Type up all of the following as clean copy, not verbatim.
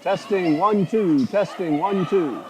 Testing 1 2. Testing 1 2.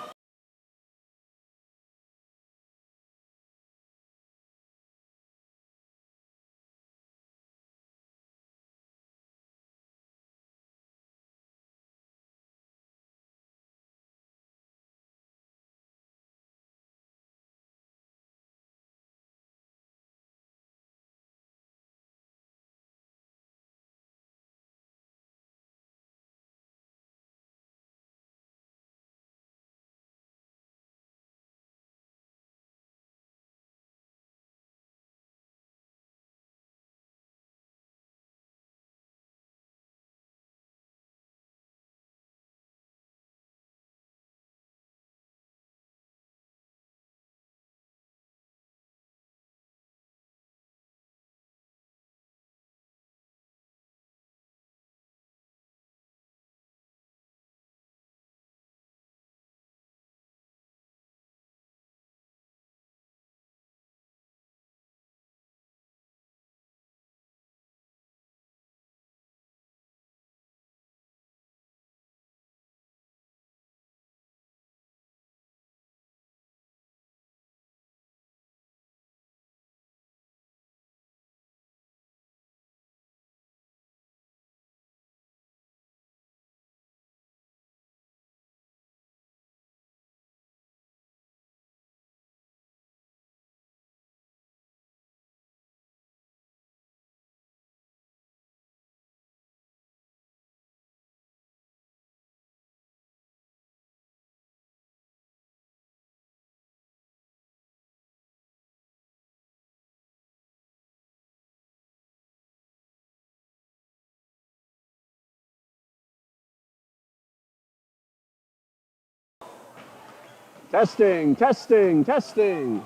Testing, testing, testing.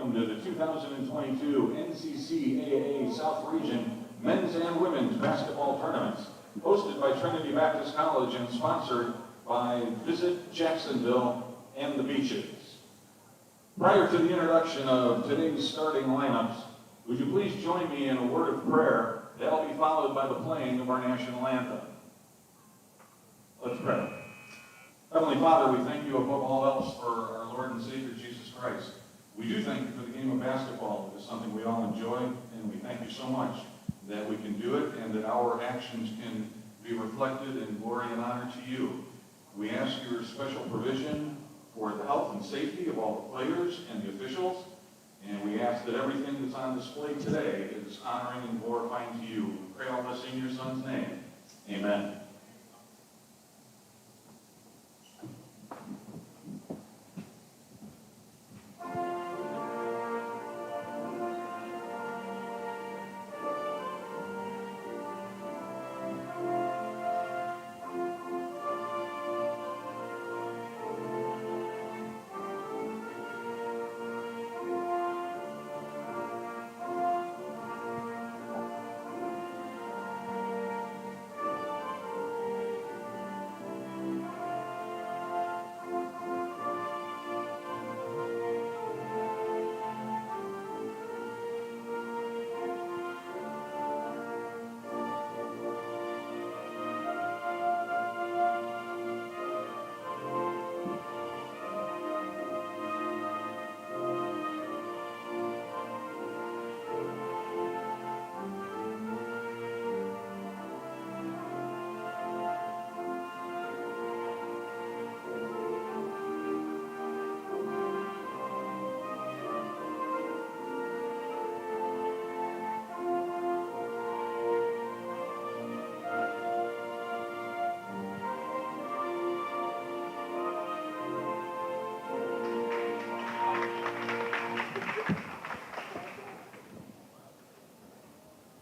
welcome to the 2022 NCCAA South Region Men's and Women's Basketball Tournaments, hosted by Trinity Baptist College and sponsored by Visit Jacksonville and the Beaches. Prior to the introduction of today's starting lineups, would you please join me in a word of prayer that will be followed by the playing of our national anthem. Let's pray. Heavenly Father, we thank you above all else for our Lord and Savior Jesus Christ. We do thank you for the game of basketball. It is something we all enjoy, and we thank you so much that we can do it and that our actions can be reflected in glory and honor to you. We ask your special provision for the health and safety of all the players and the officials, and we ask that everything that's on display today is honoring and glorifying to you. We pray all this in your Son's name. Amen.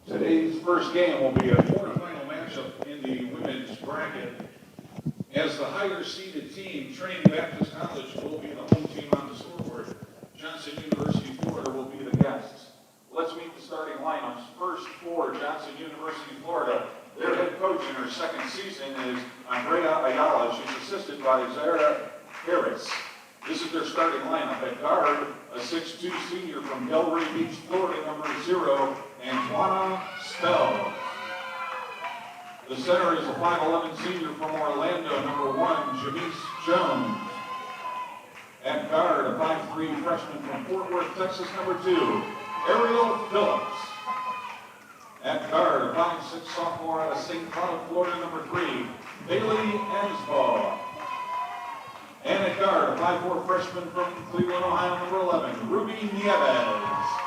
Today's first game will be a quarterfinal matchup in the women's bracket. As the higher seeded team, Trinity Baptist College will be the home team on the scoreboard. Johnson University, Florida will be the guests. Let's meet the starting lineups. First for Johnson University, Florida. Their head coach in her second season is Andrea Ayala. She's assisted by Zara Harris. This is their starting lineup. At guard, a 6'2 senior from Delray Beach, Florida, number 0, Antoine Spell. The center is a 5'11 senior from Orlando, number 1, Jamise Jones. At guard, a 5'3 freshman from Fort Worth, Texas, number 2, Ariel Phillips. At guard, a 5'6 sophomore out of St. Cloud, Florida, number 3, Bailey Ensbaugh. And at guard, a 5'4 freshman from Cleveland, Ohio, number 11, Ruby Nieves.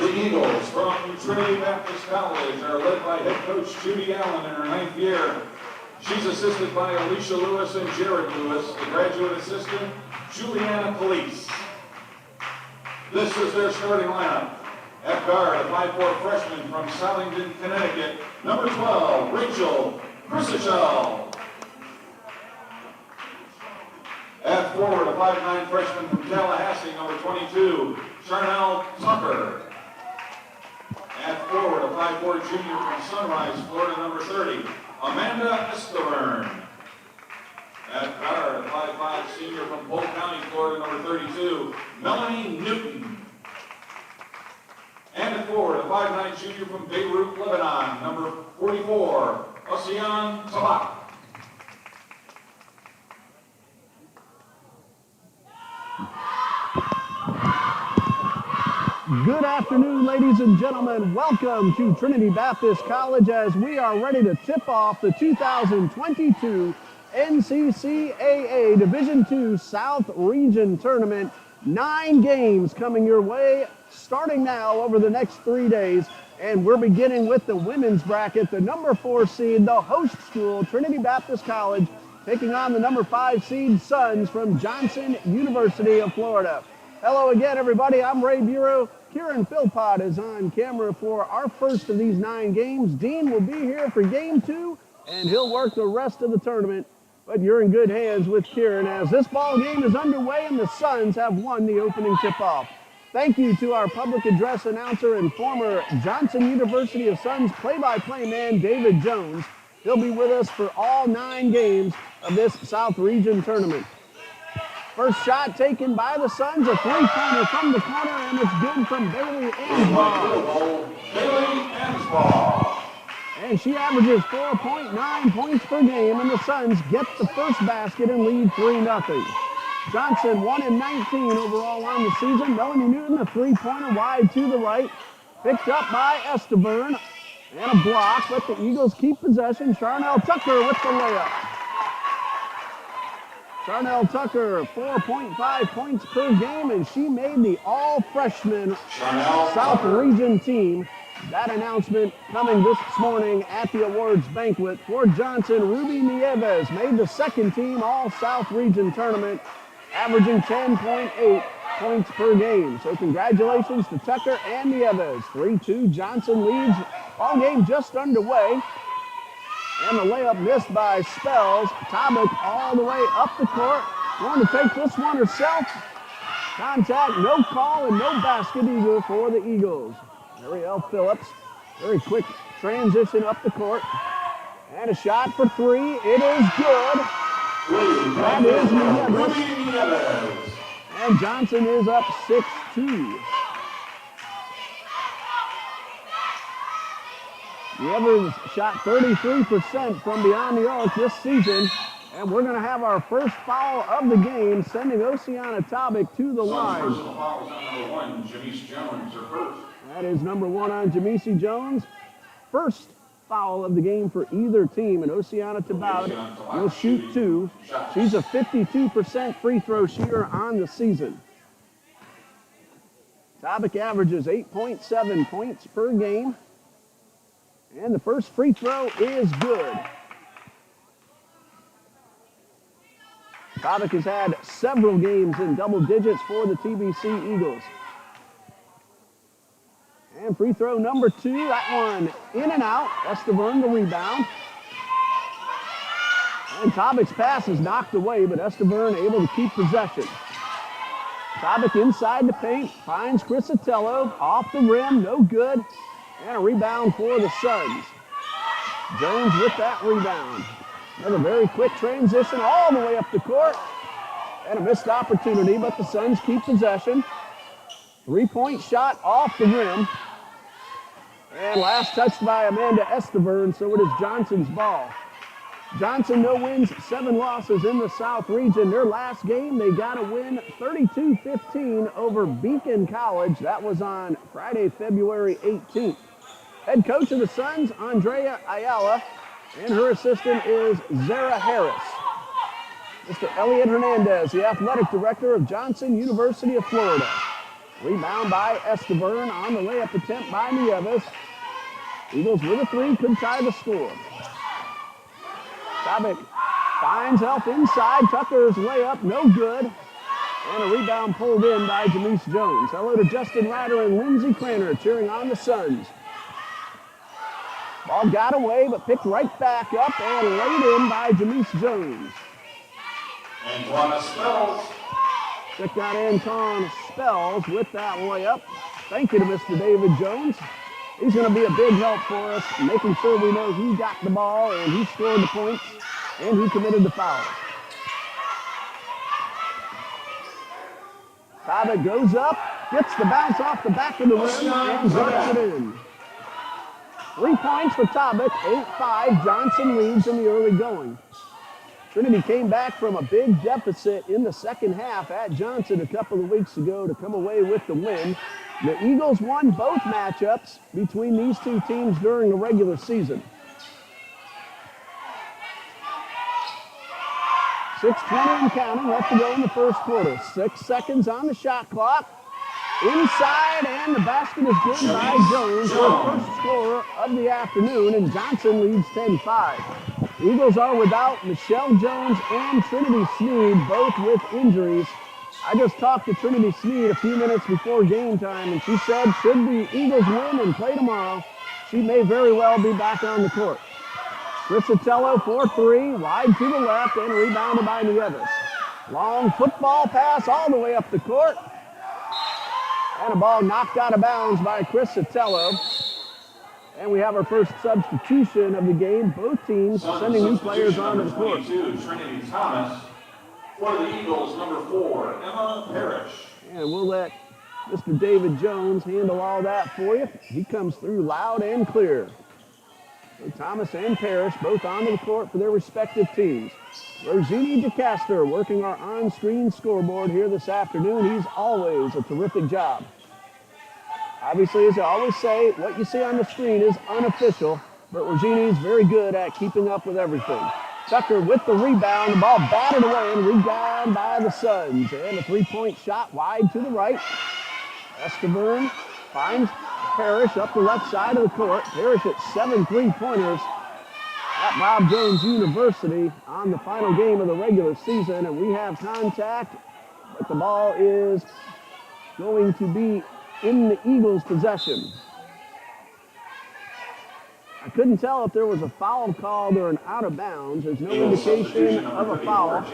The Eagles from Trinity Baptist College are led by head coach Judy Allen in her 9th year. She's assisted by Alicia Lewis and Jared Lewis, the graduate assistant, Juliana Police. This is their starting lineup. At guard, a 5'4 freshman from Southington, Connecticut, number 12, Rachel Christichel. At forward, a 5'9 freshman from Tallahassee, number 22, Charnel Tucker. At forward, a 5'4 junior from Sunrise, Florida, number 30, Amanda Estevern. At guard, a 5'5 senior from Polk County, Florida, number 32, Melanie Newton. And at forward, a 5'9 junior from Beirut, Lebanon, number 44, Ocean Tabak. Good afternoon, ladies and gentlemen. Welcome to Trinity Baptist College as we are ready to tip off the 2022 NCCAA Division II South Region Tournament. 9 games coming your way, starting now over the next 3 days. And we're beginning with the women's bracket. The number 4 seed, the host school, Trinity Baptist College, taking on the number 5 seed Suns from Johnson University of Florida. Hello again, everybody. I'm Ray Bureau. Kieran Philpott is on camera for our first of these 9 games. Dean will be here for game 2. and he'll work the rest of the tournament. But you're in good hands with Kieran as this ball game is underway and the Suns have won the opening tip-off. Thank you to our public address announcer and former Johnson University of Suns play-by-play man, David Jones. He'll be with us for all 9 games of this South Region tournament. First shot taken by the Suns, a three-pointer from the corner, and it's good from Bailey Ansball. And she averages 4.9 points per game, and the Suns get the first basket and lead 3-0. Johnson 1-19 overall on the season. Melanie Newton, a three-pointer wide to the right. Picked up by Esteburn. And a block, but the Eagles keep possession. Charnel Tucker with the layup. Charnel Tucker, 4.5 points per game, and she made the all-freshman South Region team. That announcement coming this morning at the awards banquet for Johnson. Ruby Nieves made the second team All-South Region tournament, averaging 10.8 points per game. So congratulations to Tucker and Nieves. 3-2, Johnson leads. Ball game just underway. And the layup missed by Spells. Tobic all the way up the court. Going to take this one herself. Contact, no call, and no basket either for the Eagles. Ariel Phillips, very quick transition up the court. And a shot for 3. It is good. That is Nieves. And Johnson is up 6-2. Nieves shot 33% from beyond the arc this season. And we're going to have our first foul of the game, sending Oceana Tobic to the line. Personal foul is on number 1, Jamise Jones, her first. That is number 1 on Jamise Jones. First foul of the game for either team, and Oceana Tobic will shoot 2. She's a 52% free throw shooter on the season. Tobic averages 8.7 points per game. And the first free throw is good. Tobic has had several games in double digits for the TBC Eagles. And free throw number 2, that one in and out. Esteburn the rebound. And Tobic's pass is knocked away, but Esteburn able to keep possession. Tobic inside the paint, finds Crisatello, off the rim, no good. And a rebound for the Suns. Jones with that rebound. Another very quick transition all the way up the court. And a missed opportunity, but the Suns keep possession. 3-point shot off the rim. And last touched by Amanda Esteburn, so it is Johnson's ball. Johnson, no wins, 7 losses in the South Region. Their last game, they got a win 32-15 over Beacon College. That was on Friday, February 18th. Head coach of the Suns, Andrea Ayala, and her assistant is Zara Harris. Mr. Elliot Hernandez, the athletic director of Johnson University of Florida. Rebound by Esteburn on the layup attempt by Nieves. Eagles with a 3, could tie the score. Tobic finds help inside. Tucker's layup, no good. And a rebound pulled in by Jamise Jones. Hello to Justin Ryder and Lindsey Cranner cheering on the Suns. Ball got away, but picked right back up and laid in by Jamise Jones. Antoine Spells. Check out Anton Spells with that layup. Thank you to Mr. David Jones. He's going to be a big help for us, making sure we know who got the ball and who scored the points and who committed the foul. Tobic goes up, gets the bounce off the back of the rim, and puts it in. 3 points for Tobic, 8-5. Johnson leads in the early going. Trinity came back from a big deficit in the second half at Johnson a couple of weeks ago to come away with the win. The Eagles won both matchups between these two teams during the regular season. 6:20 and counting left to go in the first quarter. 6 seconds on the shot clock. Inside, and the basket is good by Jones, her first scorer of the afternoon, and Johnson leads 10-5. The Eagles are without Michelle Jones and Trinity Sneed, both with injuries. I just talked to Trinity Sneed a few minutes before game time, and she said should the Eagles win and play tomorrow, she may very well be back on the court. Crisatello for three, wide to the left, and rebounded by Nieves. Long football pass all the way up the court. And a ball knocked out of bounds by Crisatello. And we have our first substitution of the game. Both teams sending new players onto the court. Trinity Thomas. For the Eagles, number 4, Emma Parrish. And we'll let Mr. David Jones handle all that for you. He comes through loud and clear. So Thomas and Parrish both onto the court for their respective teams. Rosini DeCaster working our on-screen scoreboard here this afternoon. He's always a terrific job. Obviously, as I always say, what you see on the screen is unofficial, but Rosini's very good at keeping up with everything. Tucker with the rebound, the ball batted away and rebounded by the Suns. And a three-point shot wide to the right. Esteburn finds Parrish up the left side of the court. Parrish at 7 3-pointers at Bob Jones University on the final game of the regular season. And we have contact, but the ball is going to be in the Eagles' possession. I couldn't tell if there was a foul called or an out of bounds. There's no indication of a foul.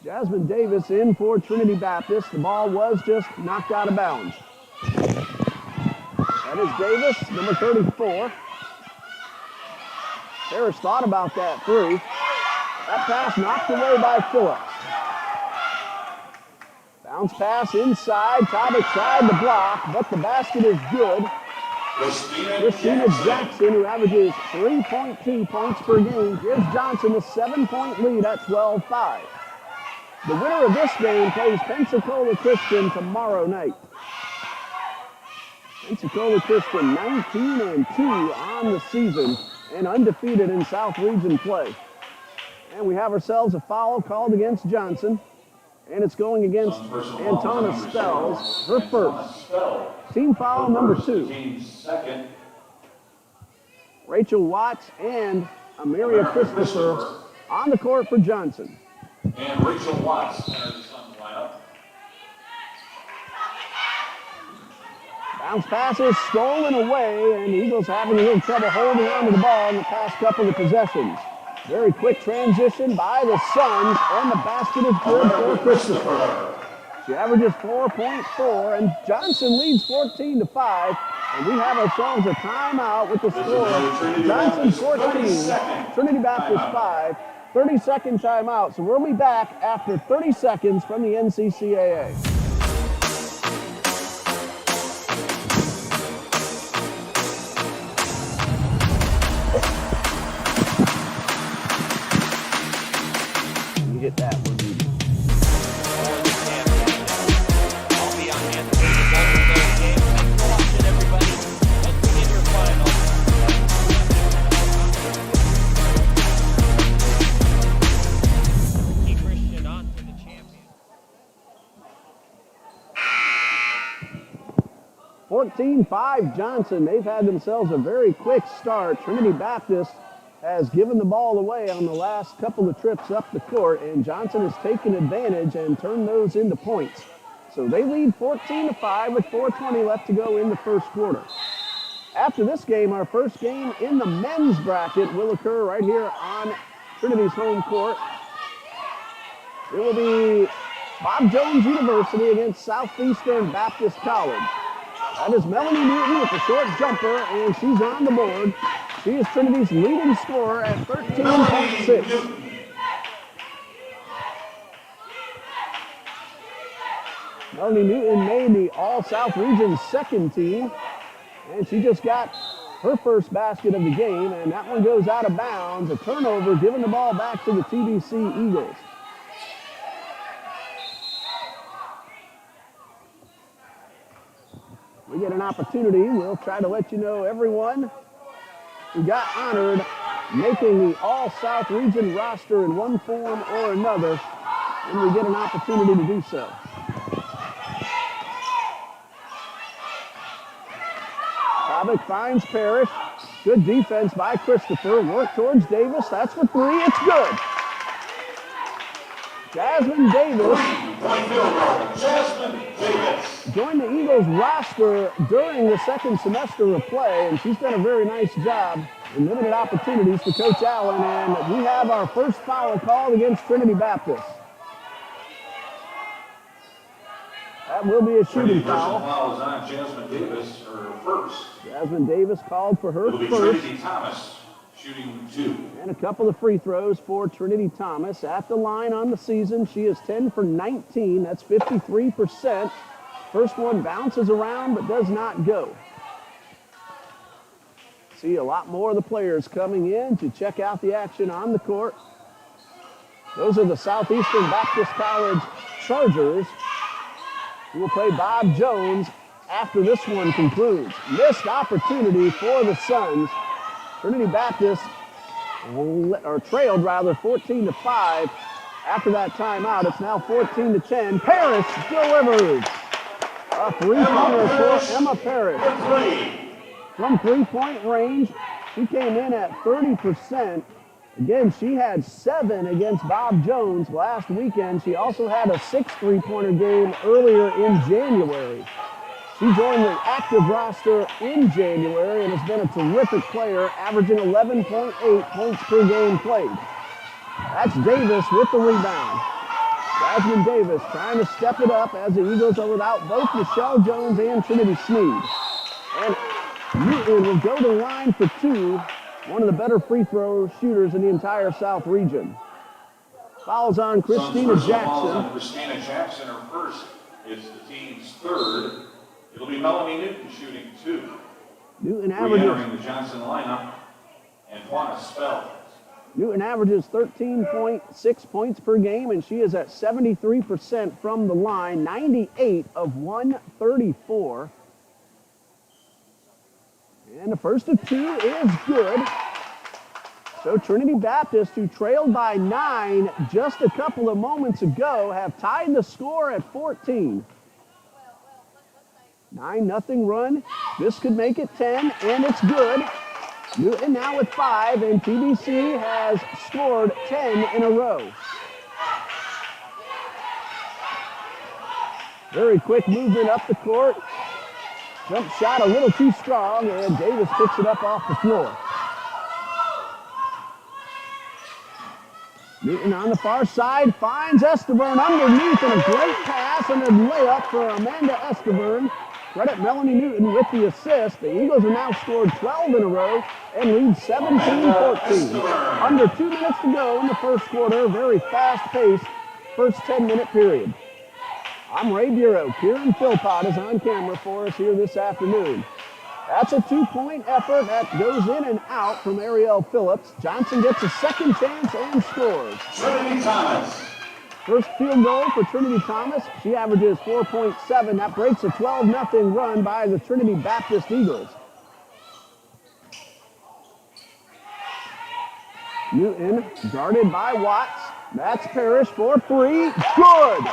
Jasmine Davis in for Trinity Baptist. The ball was just knocked out of bounds. That is Davis, number 34. Harris thought about that three. That pass knocked away by Phillips. Bounce pass inside. Tobit tried to block, but the basket is good. Christina Jackson, who averages 3.2 points per game, gives Johnson a 7-point lead at 12-5. The winner of this game plays Pensacola Christian tomorrow night. Pensacola Christian 19-2 on the season and undefeated in South Region play. And we have ourselves a foul called against Johnson, and it's going against Antona Spells, her first. Team foul number 2. Team second. Rachel Watts and Amaria Christopher on the court for Johnson. And Rachel Watts enters on the lineup. Bounce pass is stolen away, and the Eagles having a little trouble holding on to the ball in the past couple of possessions. Very quick transition by the Suns, and the basket is good for Christopher. She averages 4.4, and Johnson leads 14-5. And we have ourselves a timeout with the score. Johnson 14, Trinity Baptist 5. 30-second timeout. So we'll be back after 30 seconds from the NCCAA. You get that one. (14-5) Johnson. They've had themselves a very quick start. Trinity Baptist has given the ball away on the last couple of trips up the court, and Johnson has taken advantage and turned those into points. So they lead 14-5 with 4:20 left to go in the first quarter. After this game, our first game in the men's bracket will occur right here on Trinity's home court. It will be Bob Jones University against Southeastern Baptist College. That is Melanie Newton with a short jumper, and she's on the board. She is Trinity's leading scorer at 13.6. Melanie Newton made the All-South Region second team, and she just got her first basket of the game, and that one goes out of bounds. A turnover, giving the ball back to the TBC Eagles. We get an opportunity. We'll try to let you know everyone who got honored making the All-South Region roster in one form or another when we get an opportunity to do so. Tobic finds Parrish. Good defense by Christopher. Work towards Davis. That's for three. It's good. Jasmine Davis joined the Eagles roster during the second semester of play, and she's done a very nice job Limited opportunities for Coach Allen, and we have our first foul called against Trinity Baptist. That will be a shooting foul. Foul is on Jasmine Davis, her first. Jasmine Davis called for her It'll be first. Trinity Thomas shooting 2. And a couple of free throws for Trinity Thomas. At the line on the season, she is 10 for 19. That's 53%. First one bounces around but does not go. See a lot more of the players coming in to check out the action on the court. Those are the Southeastern Baptist College Chargers, who will play Bob Jones after this one concludes. Missed opportunity for the Suns. Trinity Baptist trailed 14-5 after that timeout. It's now 14-10. Parrish delivers a three-pointer for Emma Parrish. From three-point range, she came in at 30%. Again, she had 7 against Bob Jones last weekend. She also had a 6 three-pointer game earlier in January. She joined the active roster in January and has been a terrific player, averaging 11.8 points per game played. That's Davis with the rebound. Jasmine Davis trying to step it up as the Eagles are without both Michelle Jones and Trinity Sneed. And Newton will go to the line for 2, one of the better free throw shooters in the entire South region. Fouls on Christina Jackson. Fouls on Christina Jackson, her first. It's the team's third. It'll be Melanie Newton shooting 2. Newton averages. Re-entering the Johnson lineup, and Juana Spell. Newton averages 13.6 points per game, and she is at 73% from the line, 98 of 134. And the first of 2 is good. So Trinity Baptist, who trailed by 9 just a couple of moments ago, have tied the score at 14. 9-0 run. This could make it 10, and it's good. Newton now with 5, and TBC has scored 10 in a row. Very quick movement up the court. Jump shot a little too strong, and Davis picks it up off the floor. Newton on the far side finds Esteburn underneath, and a great pass and a layup for Amanda Esteburn. Credit Melanie Newton with the assist. The Eagles have now scored 12 in a row and lead 17-14. Under 2 minutes to go in the first quarter. Very fast-paced first 10-minute period. I'm Ray Bureau. Kieran Philpott is on camera for us here this afternoon. That's a 2-point effort that goes in and out from Ariel Phillips. Johnson gets a second chance and scores. Trinity Thomas. First field goal for Trinity Thomas. She averages 4.7. That breaks a 12-0 run by the Trinity Baptist Eagles. Newton guarded by Watts. That's Parrish for 3. Good!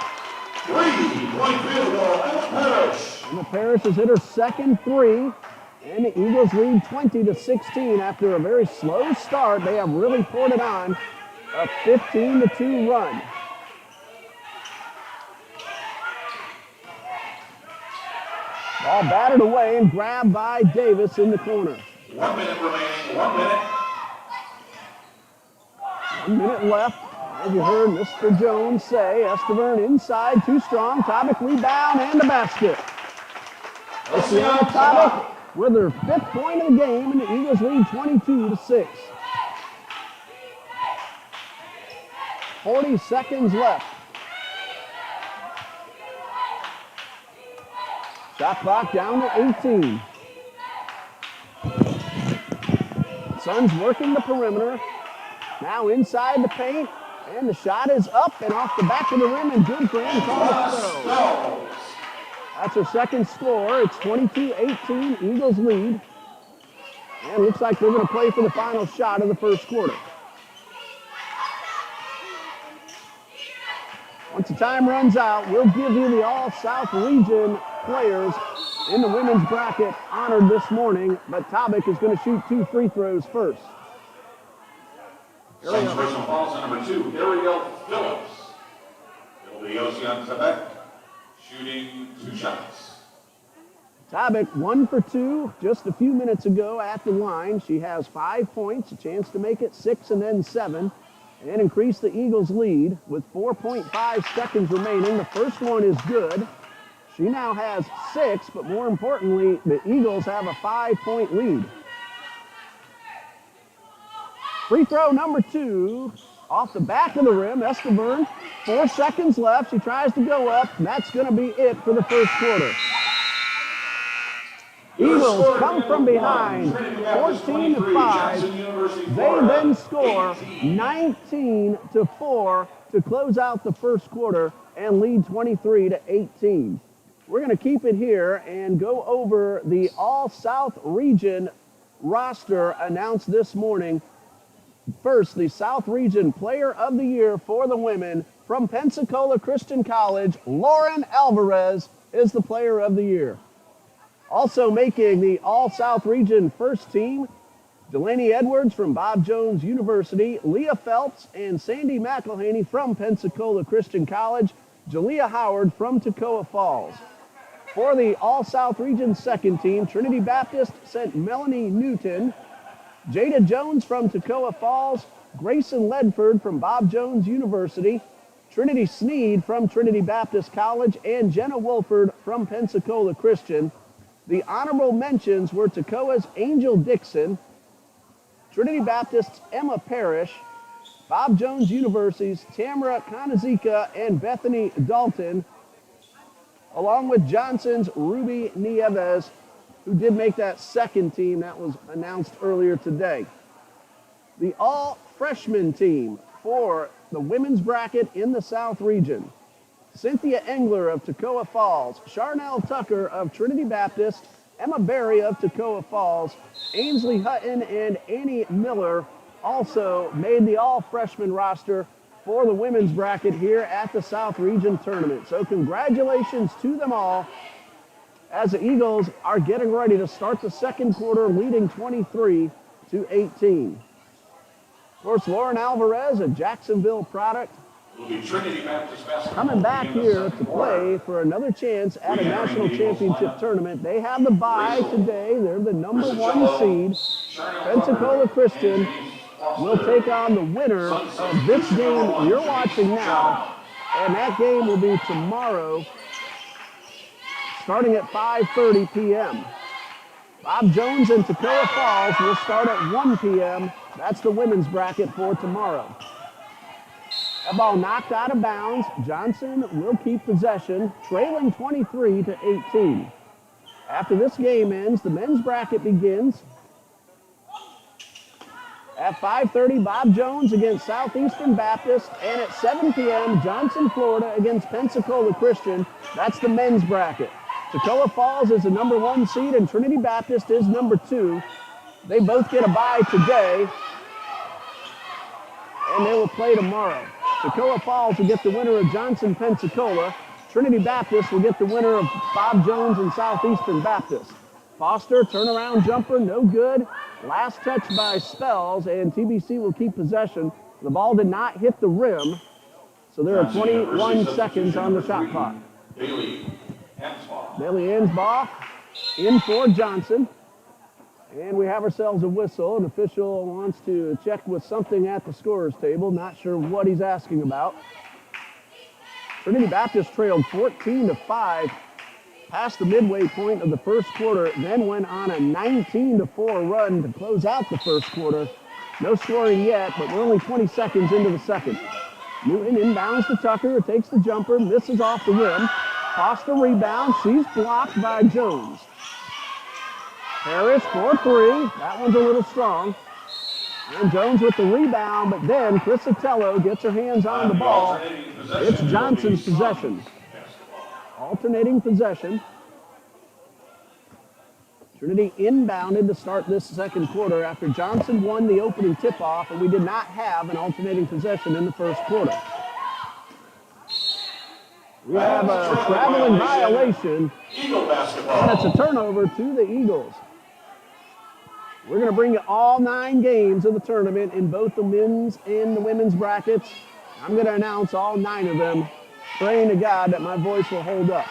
3-point field goal, Emma Parrish. Emma Parrish has hit her second 3. And the Eagles lead 20-16 after a very slow start. They have really poured it on. A 15-2 run. Ball batted away and grabbed by Davis in the corner. 1 minute remaining, 1 minute. 1 minute left. As you heard Mr. Jones say, Esteburn inside, too strong. Tobic rebound and the basket. Luciana Tobic with her 5th point of the game, and the Eagles lead 22-6. 40 seconds left. Shot clock down to 18. Suns working the perimeter. Now inside the paint, and the shot is up and off the back of the rim and good for Antoine. That's her second score. It's 22-18, Eagles lead. And looks like they're going to play for the final shot of the first quarter. Once the time runs out, we'll give you the All-South Region players in the women's bracket honored this morning, but Tobic is going to shoot 2 free throws first. Suns personal fouls on number 2, Ariel Phillips. It'll be Ocean Tebek shooting 2 shots. Tabak 1 for 2 just a few minutes ago at the line. She has 5 points, a chance to make it 6 and then 7, and increase the Eagles' lead with 4.5 seconds remaining. The first one is good. She now has 6, but more importantly, the Eagles have a 5-point lead. Free throw number 2, off the back of the rim. Esteban, 4 seconds left. She tries to go up, and that's going to be it for the first quarter. Eagles come from behind, 14-5. They then score 19-4 to close out the first quarter and lead 23-18. We're going to keep it here and go over the All-South Region roster announced this morning. First, the South Region Player of the Year for the women from Pensacola Christian College, Lauren Alvarez is the Player of the Year. Also making the All-South Region first team, Delaney Edwards from Bob Jones University, Leah Phelps and Sandy McElhaney from Pensacola Christian College, Jalea Howard from Toccoa Falls. For the All-South Region second team, Trinity Baptist sent Melanie Newton, Jada Jones from Toccoa Falls, Grayson Ledford from Bob Jones University, Trinity Sneed from Trinity Baptist College, and Jenna Wolford from Pensacola Christian. The honorable mentions were Toccoa's Angel Dixon, Trinity Baptist's Emma Parrish, Bob Jones University's Tamara Kanazika and Bethany Dalton, along with Johnson's Ruby Nieves, who did make that second team that was announced earlier today. The all-freshman team for the women's bracket in the South Region. Cynthia Engler of Toccoa Falls, Charnel Tucker of Trinity Baptist, Emma Berry of Toccoa Falls, Ainsley Hutton and Annie Miller also made the all-freshman roster for the women's bracket here at the South Region Tournament. So congratulations to them all as the Eagles are getting ready to start the second quarter leading 23-18. Of course, Lauren Alvarez, a Jacksonville product, coming back here to play for another chance at a national championship tournament. They have the bye today. They're the number 1 seed. Pensacola Christian will take on the winner of this game you're watching now. And that game will be tomorrow, starting at 5:30 p.m. Bob Jones and Toccoa Falls will start at 1 p.m. That's the women's bracket for tomorrow. That ball knocked out of bounds. Johnson will keep possession, trailing 23-18. After this game ends, the men's bracket begins. At 5:30, Bob Jones against Southeastern Baptist, and at 7 p.m., Johnson, Florida against Pensacola Christian. That's the men's bracket. Toccoa Falls is the number 1 seed, and Trinity Baptist is number 2. They both get a bye today, and they will play tomorrow. Toccoa Falls will get the winner of Johnson, Pensacola. Trinity Baptist will get the winner of Bob Jones and Southeastern Baptist. Foster, turnaround jumper, no good. Last touch by Spells, and TBC will keep possession. The ball did not hit the rim, so there are 21 seconds on the shot clock. Bailey Ansbaugh in for Johnson. And we have ourselves a whistle. An official wants to check with something at the scorer's table. Not sure what he's asking about. Trinity Baptist trailed 14-5 past the midway point of the first quarter, then went on a 19-4 run to close out the first quarter. No scoring yet, but we're only 20 seconds into the second. Newton inbounds to Tucker, takes the jumper, misses off the rim. Foster rebounds, she's blocked by Jones. Harris for 3, that one's a little strong. And Jones with the rebound, but then Chris Sotelo gets her hands on the ball. It's Johnson's possession. Alternating possession. Trinity inbounded to start this second quarter after Johnson won the opening tip-off, and we did not have an alternating possession in the first quarter. We have a traveling violation, and it's a turnover to the Eagles. We're going to bring you all 9 games of the tournament in both the men's and the women's brackets. I'm going to announce all 9 of them, praying to God that my voice will hold up.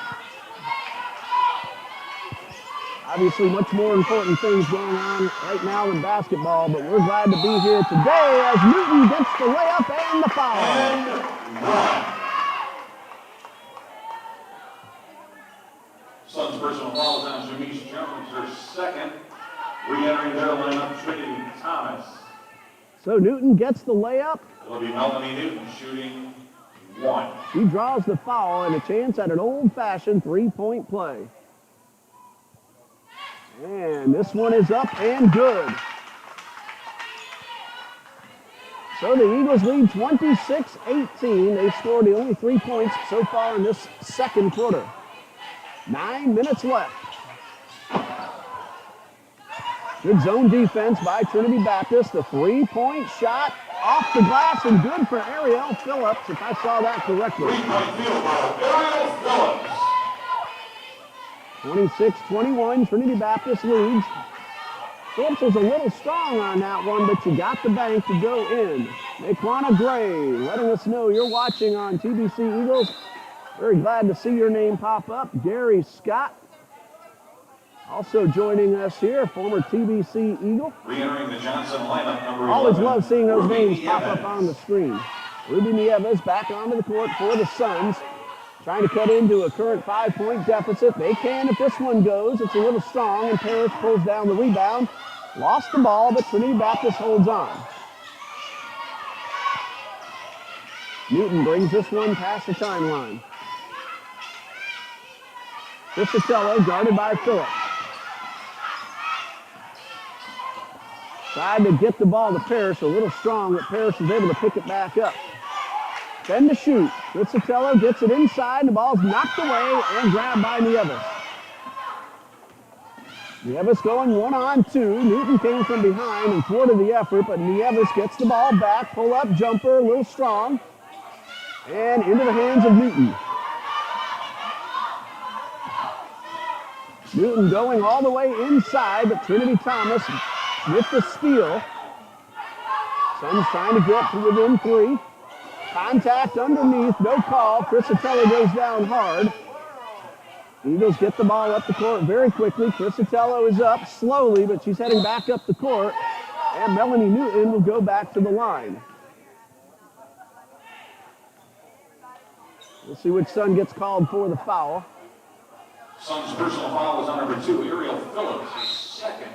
Obviously, much more important things going on right now than basketball, but we're glad to be here today as Newton gets the layup and the foul. And one. Suns personal fouls on Jameis Jones, her second. Re-entering their lineup, Trinity Thomas. So Newton gets the layup. It'll be Melanie Newton shooting one. She draws the foul and a chance at an old-fashioned three-point play. And this one is up and good. So the Eagles lead 26-18. They scored the only 3 points so far in this second quarter. 9 minutes left. Good zone defense by Trinity Baptist. The three-point shot off the glass and good for Ariel Phillips, if I saw that correctly. Three-point field goal, Ariel Phillips. 26-21, Trinity Baptist leads. Phillips was a little strong on that one, but you got the bank to go in. Naquana Gray letting us know you're watching on TBC Eagles. Very glad to see your name pop up. Gary Scott also joining us here, former TBC Eagle. Re-entering the Johnson lineup, number 11. Always love seeing those Ruby names pop Evans. up on the screen. Ruby Nieves back onto the court for the Suns. Trying to cut into a current 5-point deficit. They can if this one goes. It's a little strong, and Parrish pulls down the rebound. Lost the ball, but Trinity Baptist holds on. Newton brings this one past the timeline. Crisatello guarded by Phillips. Tried to get the ball to Parrish, a little strong, but Parrish was able to pick it back up. Then to shoot. Crisatello gets it inside, and the ball's knocked away and grabbed by Nieves. Nieves going 1-on-2. Newton came from behind and thwarted the effort, but Nieves gets the ball back. Pull-up jumper, a little strong. And into the hands of Newton. Newton going all the way inside, but Trinity Thomas with the steal. Suns trying to get to within 3. Contact underneath, no call. Crisatello goes down hard. Eagles get the ball up the court very quickly. Crisatello is up slowly, but she's heading back up the court. And Melanie Newton will go back to the line. We'll see which Sun gets called for the foul. Suns personal foul is on number 2, Ariel Phillips, his second.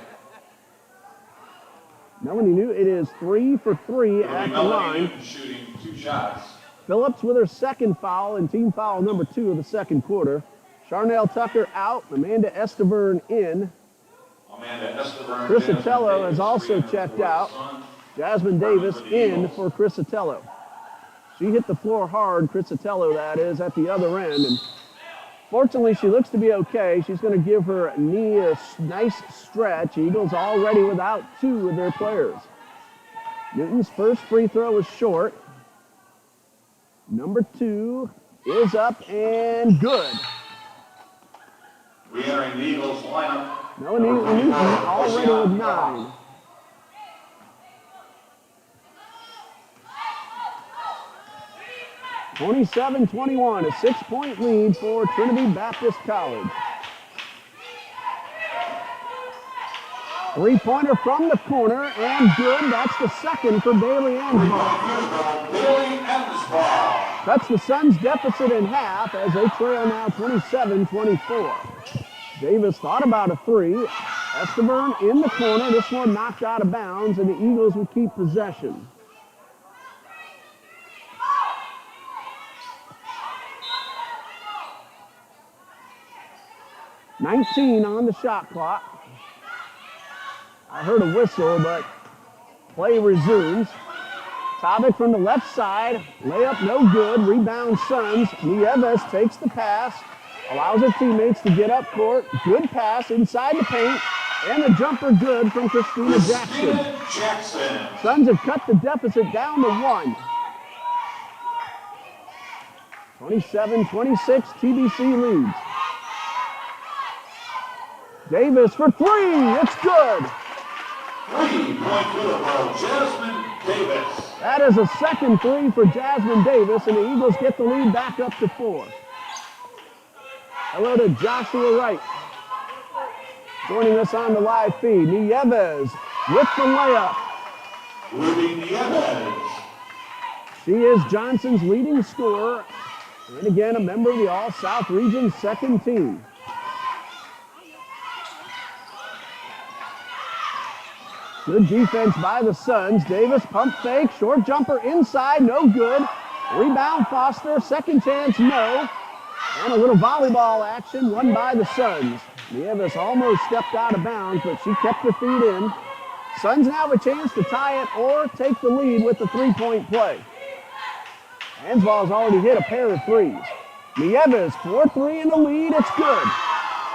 Melanie Newton, it is 3 for 3 It'll at be the Melanie line. Newton shooting 2 shots. Phillips with her second foul and team foul number 2 of the second quarter. Charnel Tucker out, Amanda Esteverne in. Amanda Esteverne. Crisatello has also checked out. Jasmine Davis in for Crisatello. She hit the floor hard, Crisatello that is, at the other end. And fortunately, she looks to be okay. She's going to give her knee a nice stretch. Eagles already without 2 of their players. Newton's first free throw is short. Number 2 is up and good. Re-entering the Eagles lineup. Melanie Newton already with 9. (27-21), a 6-point lead for Trinity Baptist College. Three-pointer from the corner, and good. That's the second for Bailey Ansbach. Bailey Ansbach. Cuts the Suns' deficit in half as they trail now 27-24. Davis thought about a 3. Esteverne in the corner. This one knocked out of bounds, and the Eagles will keep possession. (19 on the shot clock. I heard a whistle, but play resumes. Tobic from the left side. Layup no good. Rebound Suns. Nieves takes the pass. Allows her teammates to get up court. Good pass inside the paint. And the jumper good from Christina Jackson. Suns have cut the deficit down to 1. 27-26, TBC leads. Davis for 3, it's good. 3-point field goal, Jasmine Davis. That is a second 3 for Jasmine Davis, and the Eagles get the lead back up to 4. Hello to Joshua Wright. Joining us on the live feed, Nieves with the layup. Ruby Nieves. She is Johnson's leading scorer, and again, a member of the All-South Region second team. Good defense by the Suns. Davis pump fake, short jumper inside, no good. Rebound Foster, second chance, no. And a little volleyball action won by the Suns. Nieves almost stepped out of bounds, but she kept her feet in. Suns now have a chance to tie it or take the lead with the three-point play. Hansball's already hit a pair of threes. Nieves, 4-3 in the lead, it's good.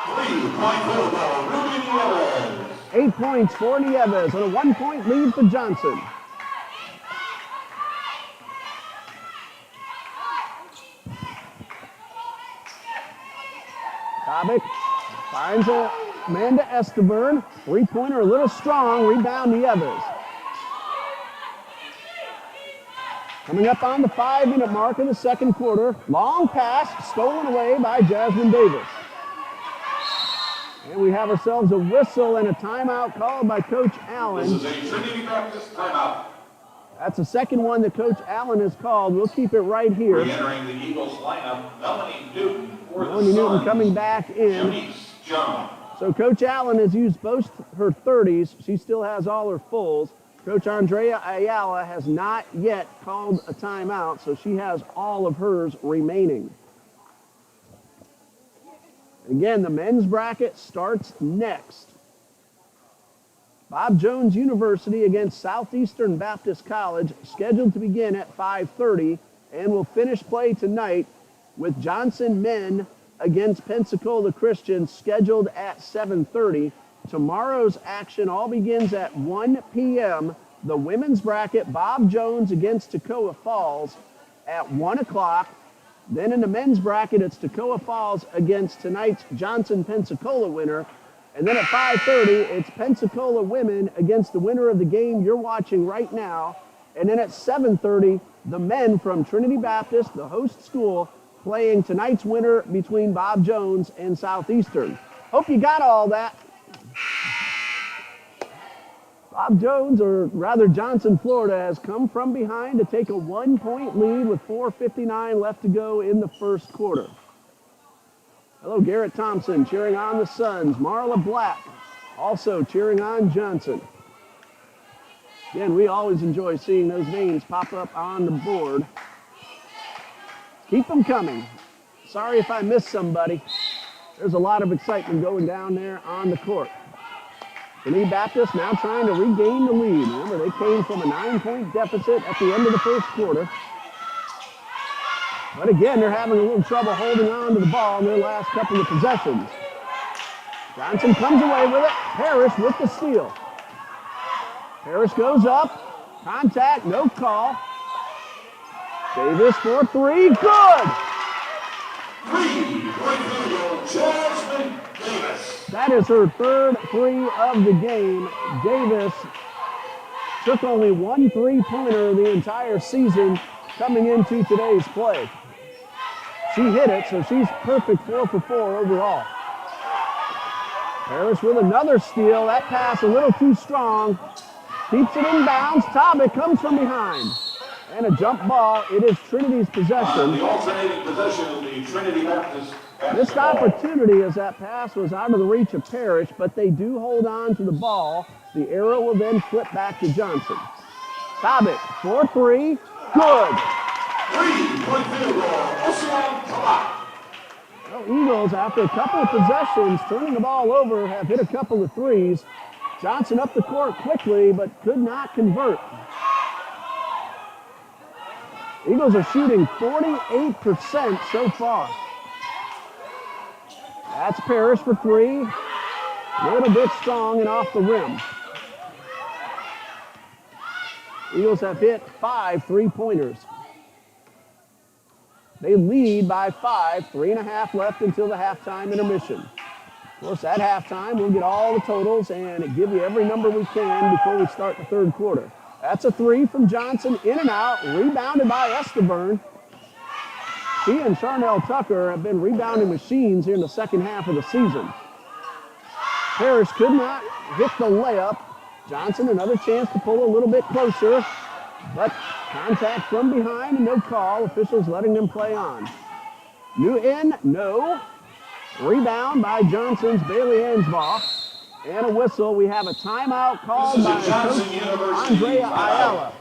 3-point field goal, Ruby Nieves. 8 points for Nieves and a 1-point lead for Johnson. Tabak finds Amanda Esteburn. Three-pointer a little strong. Rebound Nieves. Coming up on the 5-minute mark of the second quarter. Long pass stolen away by Jasmine Davis. And we have ourselves a whistle and a timeout called by Coach Allen. This is a Trinity Baptist timeout. That's the second one that Coach Allen has called. We'll keep it right here. Re-entering the Eagles lineup, Melanie Newton for Melanie the Newton Suns. coming back in. Janice John. So Coach Allen has used both her 30s. She still has all her fulls. Coach Andrea Ayala has not yet called a timeout, so she has all of hers remaining. Again, the men's bracket starts next. Bob Jones University against Southeastern Baptist College, scheduled to begin at 5:30, and will finish play tonight with Johnson men against Pensacola Christian, scheduled at 7:30. Tomorrow's action all begins at 1 p.m. The women's bracket, Bob Jones against Toccoa Falls at 1 o'clock. Then in the men's bracket, it's Toccoa Falls against tonight's Johnson-Pensacola winner. And then at 5:30, it's Pensacola women against the winner of the game you're watching right now. And then at 7:30, the men from Trinity Baptist, the host school, playing tonight's winner between Bob Jones and Southeastern. Hope you got all that. Bob Jones, or rather Johnson, Florida, has come from behind to take a 1-point lead with 4:59 left to go in the first quarter. Hello, Garrett Thompson cheering on the Suns. Marla Black also cheering on Johnson. Again, we always enjoy seeing those names pop up on the board. Keep them coming. Sorry if I missed somebody. There's a lot of excitement going down there on the court. Trinity Baptist now trying to regain the lead. Remember, they came from a 9-point deficit at the end of the first quarter. But again, they're having a little trouble holding on to the ball in their last couple of possessions. Johnson comes away with it. Parrish with the steal. Parrish goes up. Contact, no call. Davis for three, good! 3-point field goal, Jasmine Davis. That is her third three of the game. Davis took only one three-pointer the entire season coming into today's play. She hit it, so she's perfect 4 for 4 overall. Parrish with another steal. That pass a little too strong. Keeps it in bounds. Tabak comes from behind. And a jump ball. It is Trinity's possession. The alternating possession of the Trinity Baptist. Missed opportunity as that pass was out of the reach of Parrish, but they do hold on to the ball. The arrow will then flip back to Johnson. Tabak, 4-3, good. 3-point field goal, Osman Tabak. Well, Eagles, after a couple of possessions, turning the ball over, have hit a couple of threes. Johnson up the court quickly, but could not convert. Eagles are shooting 48% so far. That's Parrish for three. A little bit strong and off the rim. Eagles have hit 5 3-pointers. They lead by 5, 3.5 left until the halftime intermission. Of course, at halftime, we'll get all the totals and give you every number we can before we start the third quarter. That's a three from Johnson, in and out, rebounded by Esteburn. She and Charnel Tucker have been rebounding machines here in the second half of the season. Parrish could not hit the layup. Johnson, another chance to pull a little bit closer, but contact from behind and no call. Officials letting them play on. Newton, no. Rebound by Johnson's Bailey Ansbaugh. And a whistle. We have a timeout called by Coach Andrea Ayala.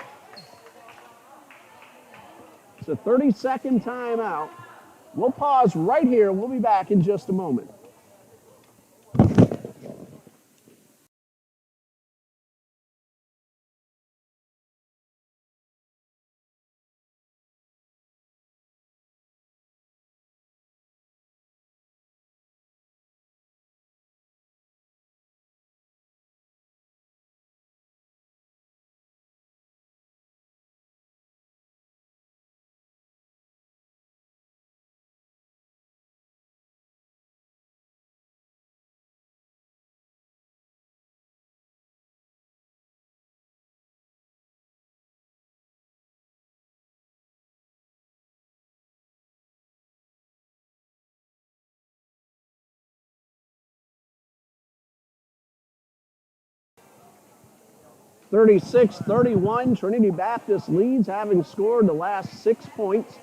It's a 30-second timeout. We'll pause right here. We'll be back in just a moment. (36-31), Trinity Baptist leads, having scored the last 6 points,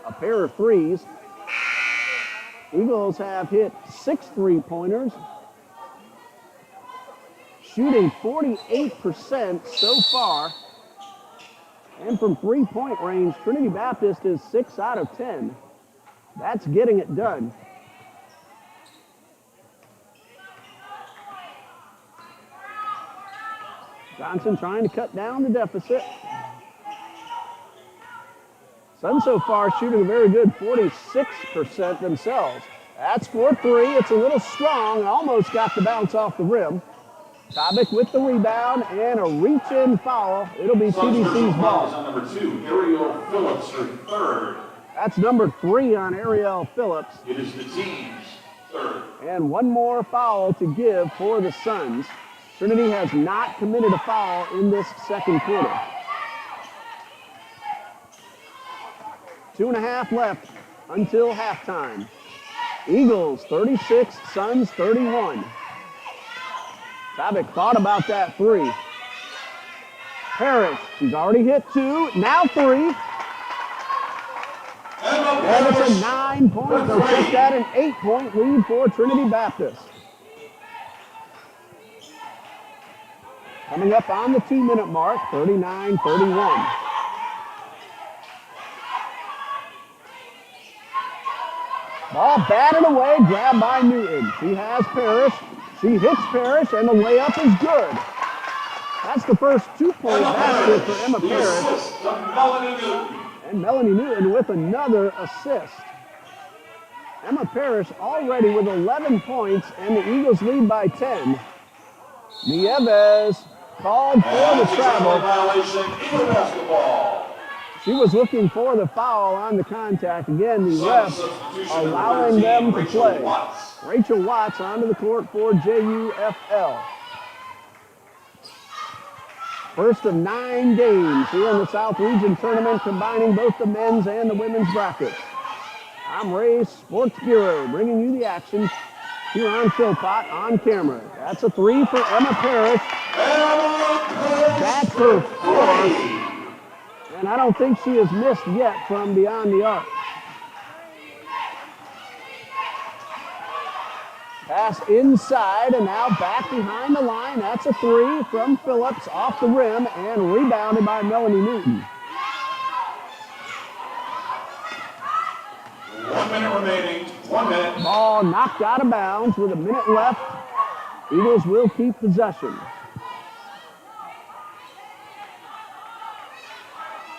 a pair of threes. Eagles have hit 6 3-pointers, shooting 48% so far. And from three-point range, Trinity Baptist is 6 out of 10. That's getting it done. Johnson trying to cut down the deficit. Suns so far shooting a very good 46% themselves. That's for three. It's a little strong. Almost got the bounce off the rim. Tobic with the rebound and a reach-in foul. It'll be TBC's ball. On number 2, Ariel Phillips, her third. That's number 3 on Ariel Phillips. It is the team's third. And one more foul to give for the Suns. Trinity has not committed a foul in this second quarter. 2.5 left until halftime. Eagles 36, Suns 31. Tobic thought about that three. Parrish, she's already hit 2, now 3. And it's a 9-point, they'll take that an 8-point lead for Trinity Baptist. Coming up on the 2-minute mark, 39-31. Ball batted away, grabbed by Newton. She has Parrish. She hits Parrish, and the layup is good. That's the first 2-point basket for Emma Parrish. And Melanie Newton with another assist. Emma Parrish already with 11 points, and the Eagles lead by 10. Nieves called for the travel. She was looking for the foul on the contact. Again, the refs allowing them to play. Rachel Watts onto the court for JUFL. First of 9 games here in the South Region Tournament, combining both the men's and the women's brackets. I'm Ray's Sports Bureau, bringing you the action here on Philpott on camera. That's a 3 for Emma Parrish. That's her 4th. And I don't think she has missed yet from beyond the arc. Pass inside and now back behind the line. That's a 3 from Phillips off the rim and rebounded by Melanie Newton. 1 minute remaining. 1 minute. Ball knocked out of bounds with a minute left. Eagles will keep possession.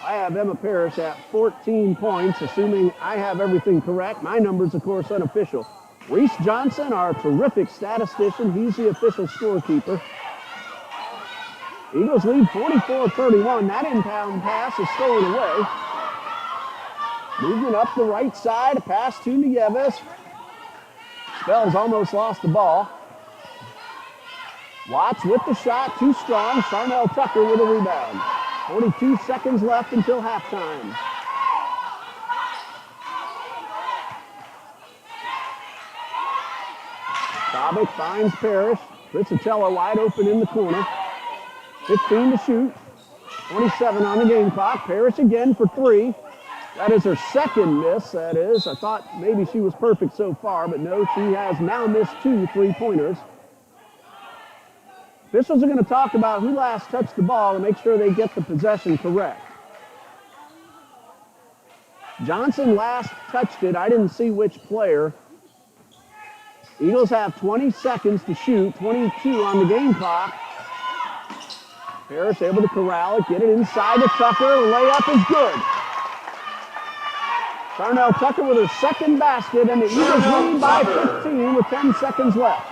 I have Emma Parrish at 14 points, assuming I have everything correct. My number's, of course, unofficial. Reese Johnson, our terrific statistician, he's the official scorekeeper. Eagles lead 44-31. That inbound pass is stolen away. Movement up the right side, a pass to Nieves. Spells almost lost the ball. Watts with the shot, too strong. Charnel Tucker with a rebound. 42 seconds left until halftime. Bobick finds Parrish. Crisatello wide open in the corner. 15 to shoot. 27 on the game clock. Parrish again for three. That is her second miss, that is. I thought maybe she was perfect so far, but no, she has now missed 2 3-pointers. Officials are going to talk about who last touched the ball to make sure they get the possession correct. Johnson last touched it. I didn't see which player. Eagles have 20 seconds to shoot, 22 on the game clock. Parrish able to corral it, get it inside to Tucker. The layup is good. Darnell Tucker with her second basket, and the Eagles lead by 15 with 10 seconds left.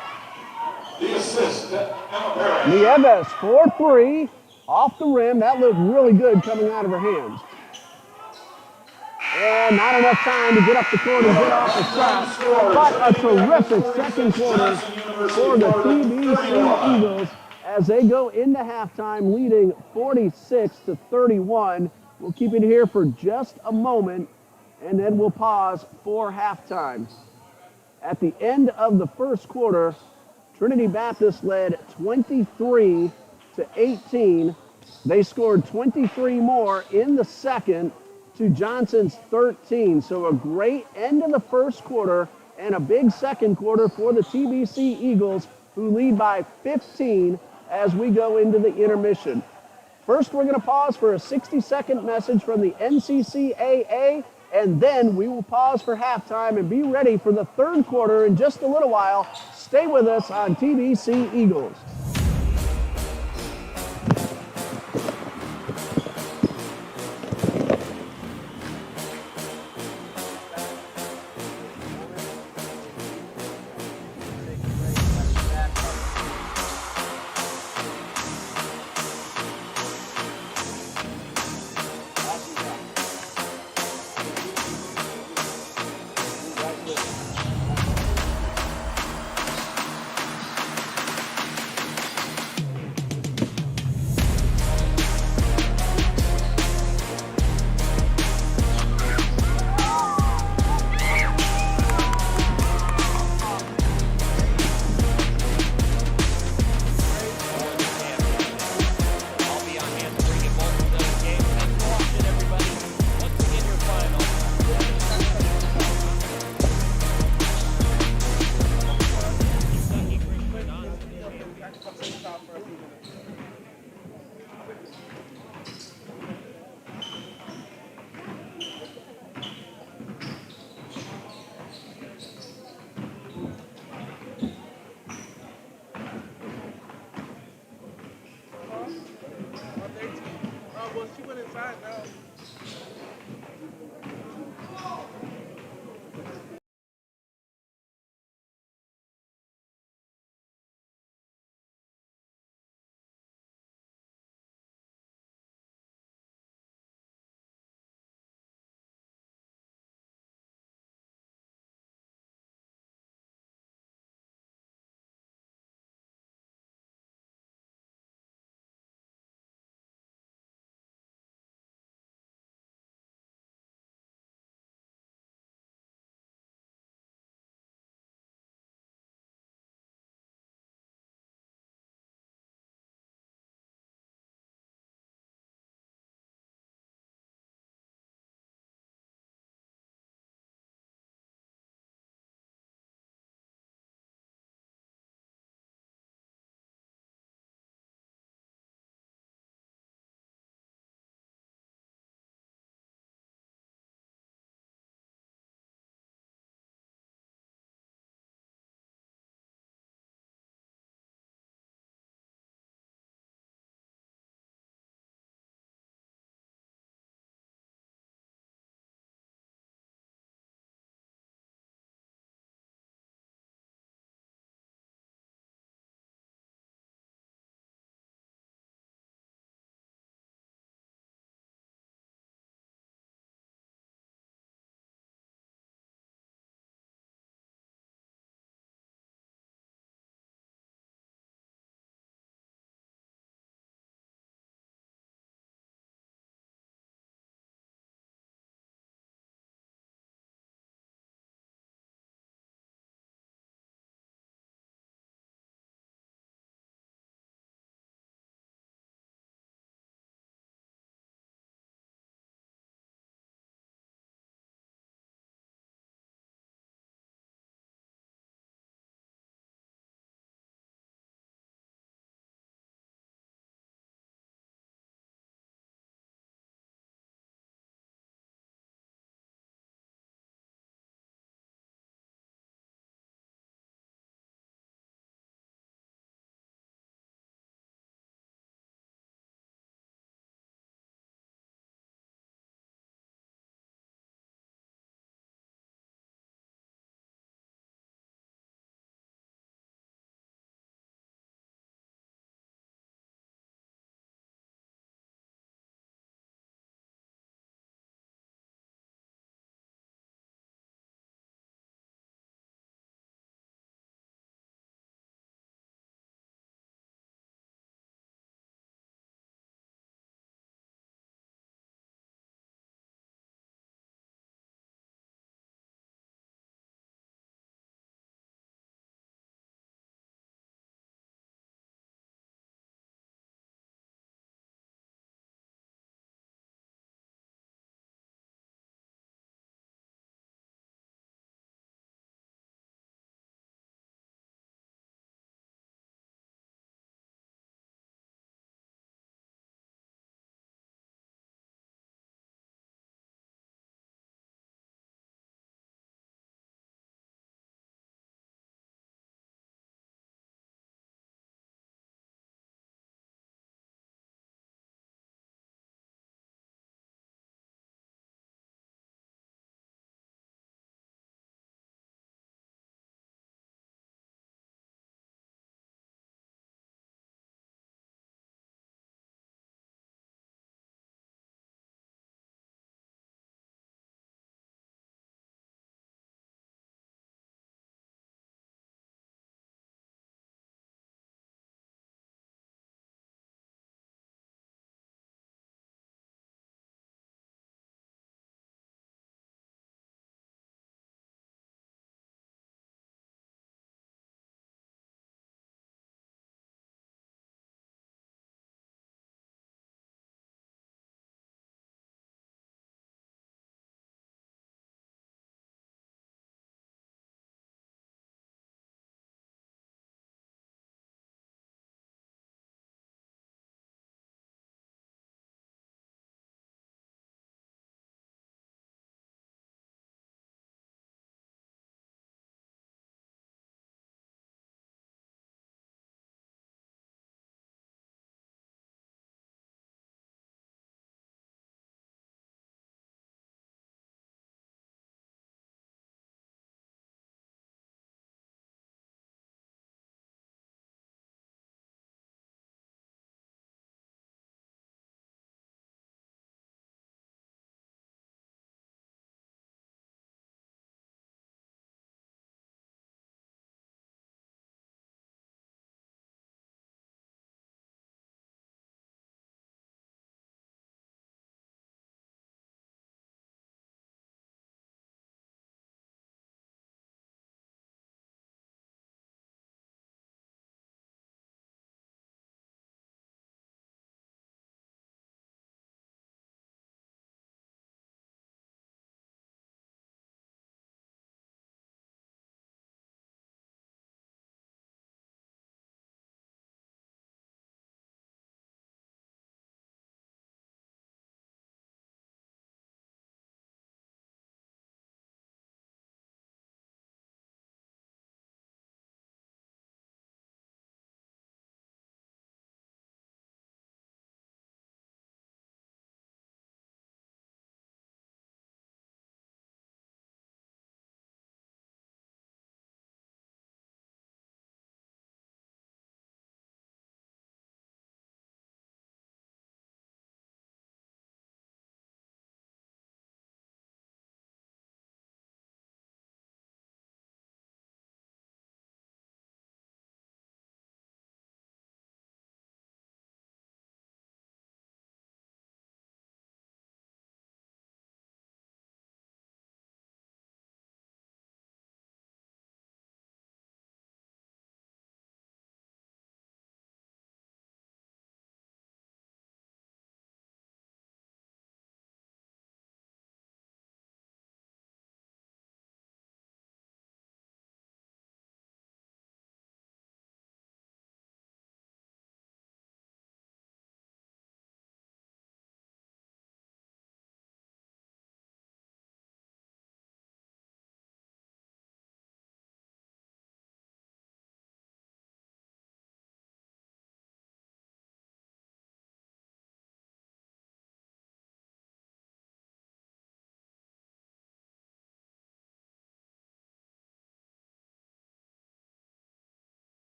The assist, Emma Parrish. Nieves, 4-3, off the rim. That looked really good coming out of her hands. And not enough time to get up the court and get off the shot. But a terrific second quarter for the TBC Eagles as they go into halftime leading 46-31. We'll keep it here for just a moment, and then we'll pause for halftime. At the end of the first quarter, Trinity Baptist led 23-18. They scored 23 more in the second to Johnson's 13. So a great end of the first quarter and a big second quarter for the TBC Eagles, who lead by 15 as we go into the intermission. First, we're going to pause for a 60-second message from the NCCAA, and then we will pause for halftime and be ready for the third quarter in just a little while. Stay with us on TBC Eagles. Well, she went inside now.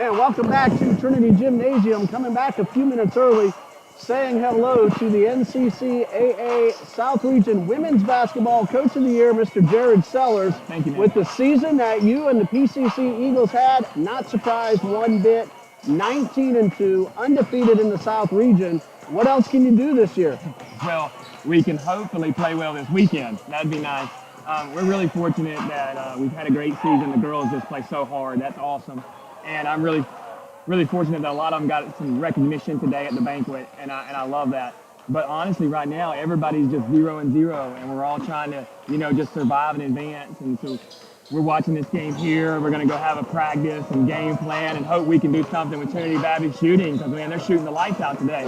And welcome back to Trinity Gymnasium. Coming back a few minutes early, saying hello to the NCCAA South Region Women's Basketball Coach of the Year, Mr. Jared Sellers. Thank you, man. With the season that you and the PCC Eagles had, not surprised one bit, 19-2, undefeated in the South Region. What else can you do this year? Well, we can hopefully play well this weekend. That'd be nice. We're really fortunate that we've had a great season. The girls just play so hard. That's awesome. And I'm really fortunate that a lot of them got some recognition today at the banquet, and I love that. But honestly, right now, everybody's just 0-0, and we're all trying to, just survive and advance. And so we're watching this game here. We're going to go have a practice and game plan and hope we can do something with Trinity Baptist shooting, because, man, they're shooting the lights out today.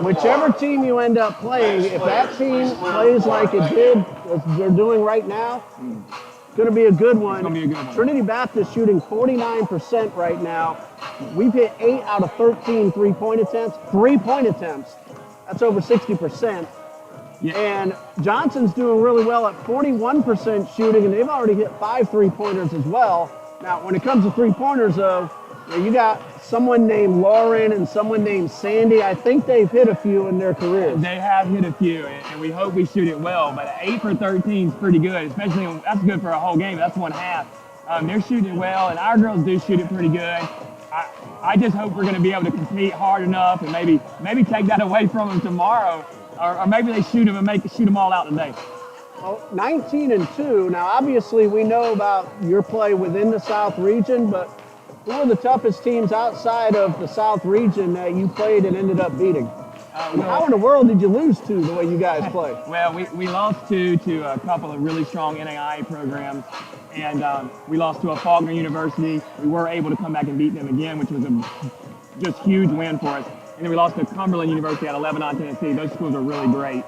Whichever team you end up playing, if that team plays like it did, as they're doing right now, it's going to be a good one. It's going to be a good one. Trinity Baptist shooting 49% right now. We've hit 8 out of 13 three-point attempts. That's over 60%. Yeah. And Johnson's doing really well at 41% shooting, and they've already hit 5 three-pointers as well. Now, when it comes to three-pointers, though, you got someone named Lauren and someone named Sandy. I think they've hit a few in their careers. They have hit a few, and we hope we shoot it well. But 8 for 13 is pretty good, especially that's good for a whole game. That's one half. They're shooting it well, and our girls do shoot it pretty good. I just hope we're going to be able to compete hard enough and maybe take that away from them tomorrow, or maybe they shoot them and shoot them all out today. Well, 19-2. Now, obviously, we know about your play within the South region, but who are the toughest teams outside of the South region that you played and ended up beating? How in the world did you lose to the way you guys play? Well, we lost to a couple of really strong NAIA programs, and we lost to a Faulkner University. We were able to come back and beat them again, which was a just huge win for us. And then we lost to Cumberland University out of Lebanon, Tennessee. Those schools are really great.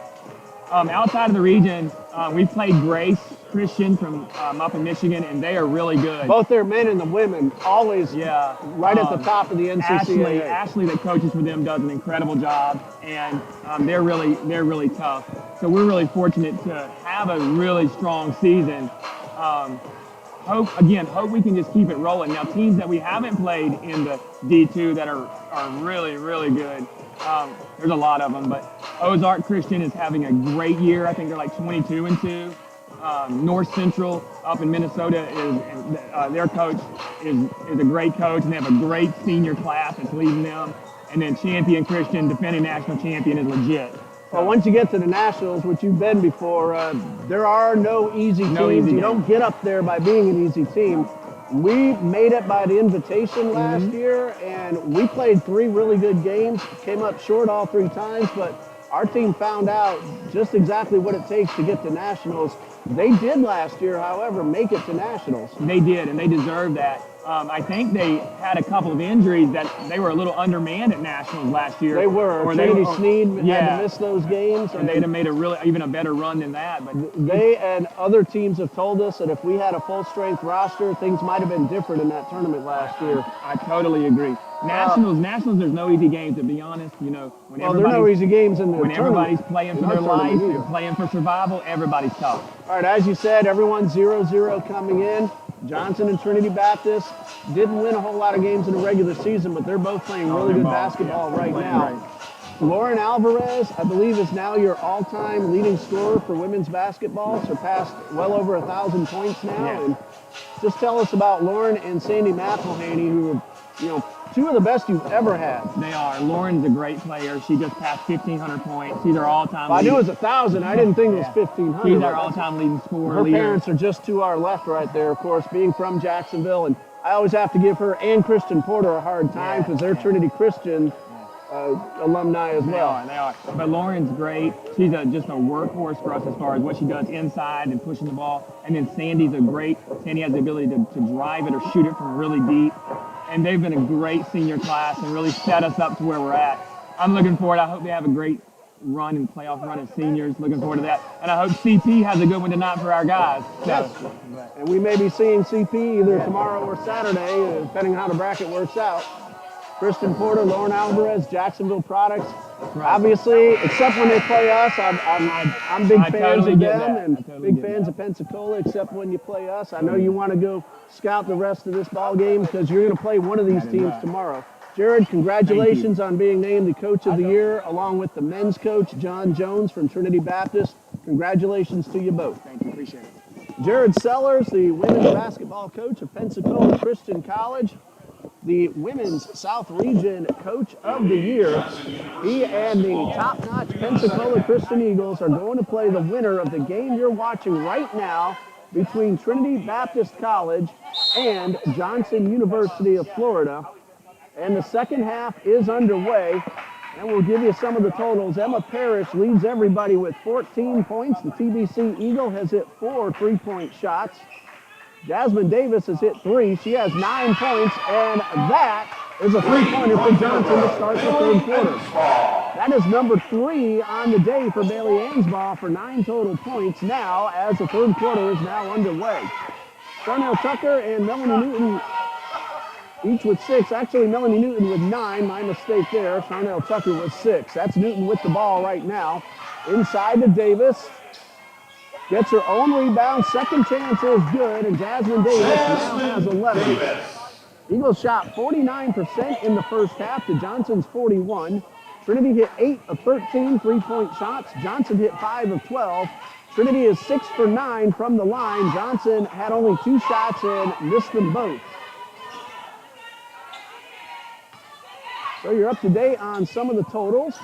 Outside of the region, we played Grace Christian from up in Michigan, and they are really good. Both their men and the women always right at the top of the NCCAA. Ashley, that coaches for them, does an incredible job, and they're really tough. So we're really fortunate to have a really strong season. Hope we can just keep it rolling. Now, teams that we haven't played in the D2 that are really, really good, there's a lot of them, but Ozark Christian is having a great year. I think they're like 22-2. North Central up in Minnesota their coach is a great coach, and they have a great senior class that's leading them. And then Champion Christian, defending national champion, is legit. Well, once you get to the Nationals, which you've been before, there are no easy teams. You don't get up there by being an easy team. We made it by the invitation last year, and we played 3 really good games, came up short all 3 times, but our team found out just exactly what it takes to get to Nationals. They did last year, however, make it to Nationals. They did, and they deserved that. I think they had a couple of injuries that they were a little undermanned at Nationals last year. They were. Trinity Sneed had to miss those games. And they'd have made even a better run than that. But they and other teams have told us that if we had a full-strength roster, things might have been different in that tournament last year. I totally agree. Nationals, there's no easy games, to be honest. There are no easy games in the tournament. When everybody's playing for their life and playing for survival, everybody's tough. All right, as you said, everyone's 0-0 coming in. Johnson and Trinity Baptist didn't win a whole lot of games in the regular season, but they're both playing really good basketball right now. Right. Lauren Alvarez, I believe, is now your all-time leading scorer for women's basketball, surpassed well over 1,000 points now. Yeah. And just tell us about Lauren and Sandy McElhaney, who are, 2 of the best you've ever had. They are. Lauren's a great player. She just passed 1,500 points. She's our all-time I knew it was 1,000. I didn't think it was 1,500. She's our all-time leading scorer. Her parents are just to our left right there, of course, being from Jacksonville. And I always have to give her and Christian Porter a hard time because they're Trinity Christian alumni as well. They are. But Lauren's great. She's just a workhorse for us as far as what she does inside and pushing the ball. And then Sandy has the ability to drive it or shoot it from really deep. And they've been a great senior class and really set us up to where we're at. I'm looking forward. I hope they have a great run and playoff run as seniors. Looking forward to that. And I hope CP has a good one tonight for our guys. Yes. And we may be seeing CP either tomorrow or Saturday, depending on how the bracket works out. Kristen Porter, Lauren Alvarez, Jacksonville Products. right. Obviously, except when they play us, I'm big I fans totally of get them that. and I totally big get fans that. of Pensacola, except when you play us. I know you want to go scout the rest of this ball game because you're going to play one of these That is teams right. tomorrow. Jared, Thank you. congratulations on being named the coach of the year, along with the men's coach, John Jones from Trinity Baptist. Congratulations to you both. Thank you. Appreciate it. Jared Sellers, the women's basketball coach of Pensacola Christian College, the Women's South Region Coach of the Year. He and the top-notch Pensacola Christian Eagles are going to play the winner of the game you're watching right now between Trinity Baptist College and Johnson University of Florida. And the second half is underway. And we'll give you some of the totals. Emma Parrish leads everybody with 14 points. The TBC Eagle has hit 4 three-point shots. Jasmine Davis has hit 3. She has 9 points, and that is a three-pointer for Johnson to start the third quarter. That is number 3 on the day for Bailey Ansbaugh for 9 total points now as the third quarter is now underway. Darnell Tucker and Melanie Newton each with 6. Actually, Melanie Newton with 9. My mistake there. Darnell Tucker with 6. That's Newton with the ball right now. Inside to Davis. Gets her own rebound. Second chance is good, and Jasmine Davis now has 11. Eagles shot 49% in the first half to Johnson's 41. Trinity hit 8 of 13 three-point shots. Johnson hit 5 of 12. Trinity is 6 for 9 from the line. Johnson had only 2 shots and missed them both. So you're up to date on some of the totals.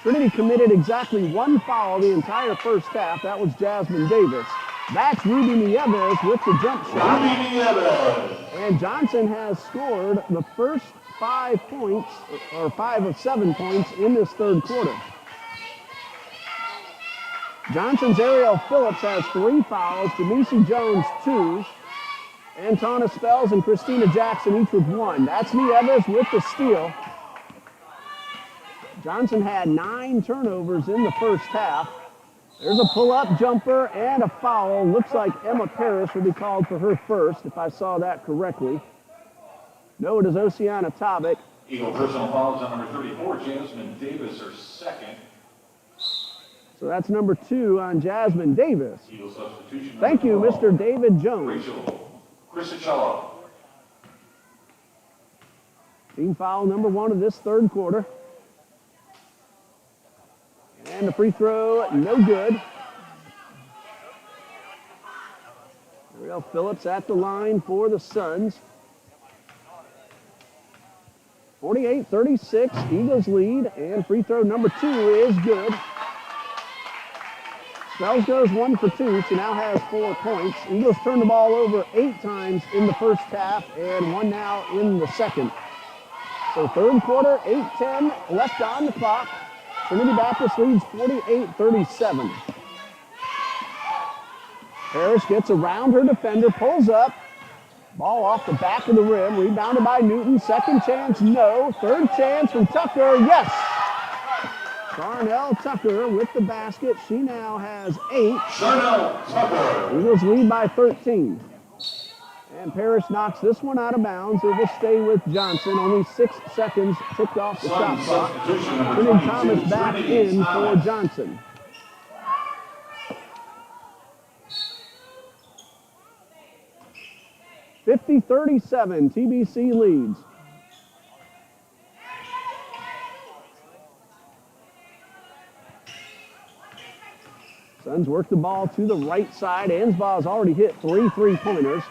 Trinity committed exactly 1 foul the entire first half. That was Jasmine Davis. That's Ruby Nieves with the jump shot. And Johnson has scored the first 5 points, or 5 of 7 points in this third quarter. Johnson's Ariel Phillips has 3 fouls. Jamisi Jones 2. Antona Spells and Christina Jackson each with 1. That's Nieves with the steal. Johnson had 9 turnovers in the first half. There's a pull-up jumper and a foul. Looks like Emma Parrish will be called for her first, if I saw that correctly. No, it is Oceana Tobic. Eagle personal fouls on number 34, Jasmine Davis, her second. So that's number 2 on Jasmine Davis. Eagle substitution. Thank you, Mr. David Jones. Rachel Chrysicello. Team foul number 1 of this third quarter. And the free throw, no good. Ariel Phillips at the line for the Suns. 48-36, Eagles lead, and free throw number 2 is good. Spells goes 1 for 2. She now has 4 points. Eagles turned the ball over 8 times in the first half and 1 now in the second. So third quarter, 8:10 left on the clock. Trinity Baptist leads 48-37. Parrish gets around her defender, pulls up. Ball off the back of the rim, rebounded by Newton. Second chance, no. Third chance from Tucker, yes. Darnell Tucker with the basket. She now has 8. Darnell Tucker. Eagles lead by 13. And Parrish knocks this one out of bounds. It will stay with Johnson. Only 6 seconds ticked off the shot clock. Bringing Thomas back in for Johnson. (50-37), TBC leads. Suns work the ball to the right side. Ansbaugh has already hit 3 three-pointers.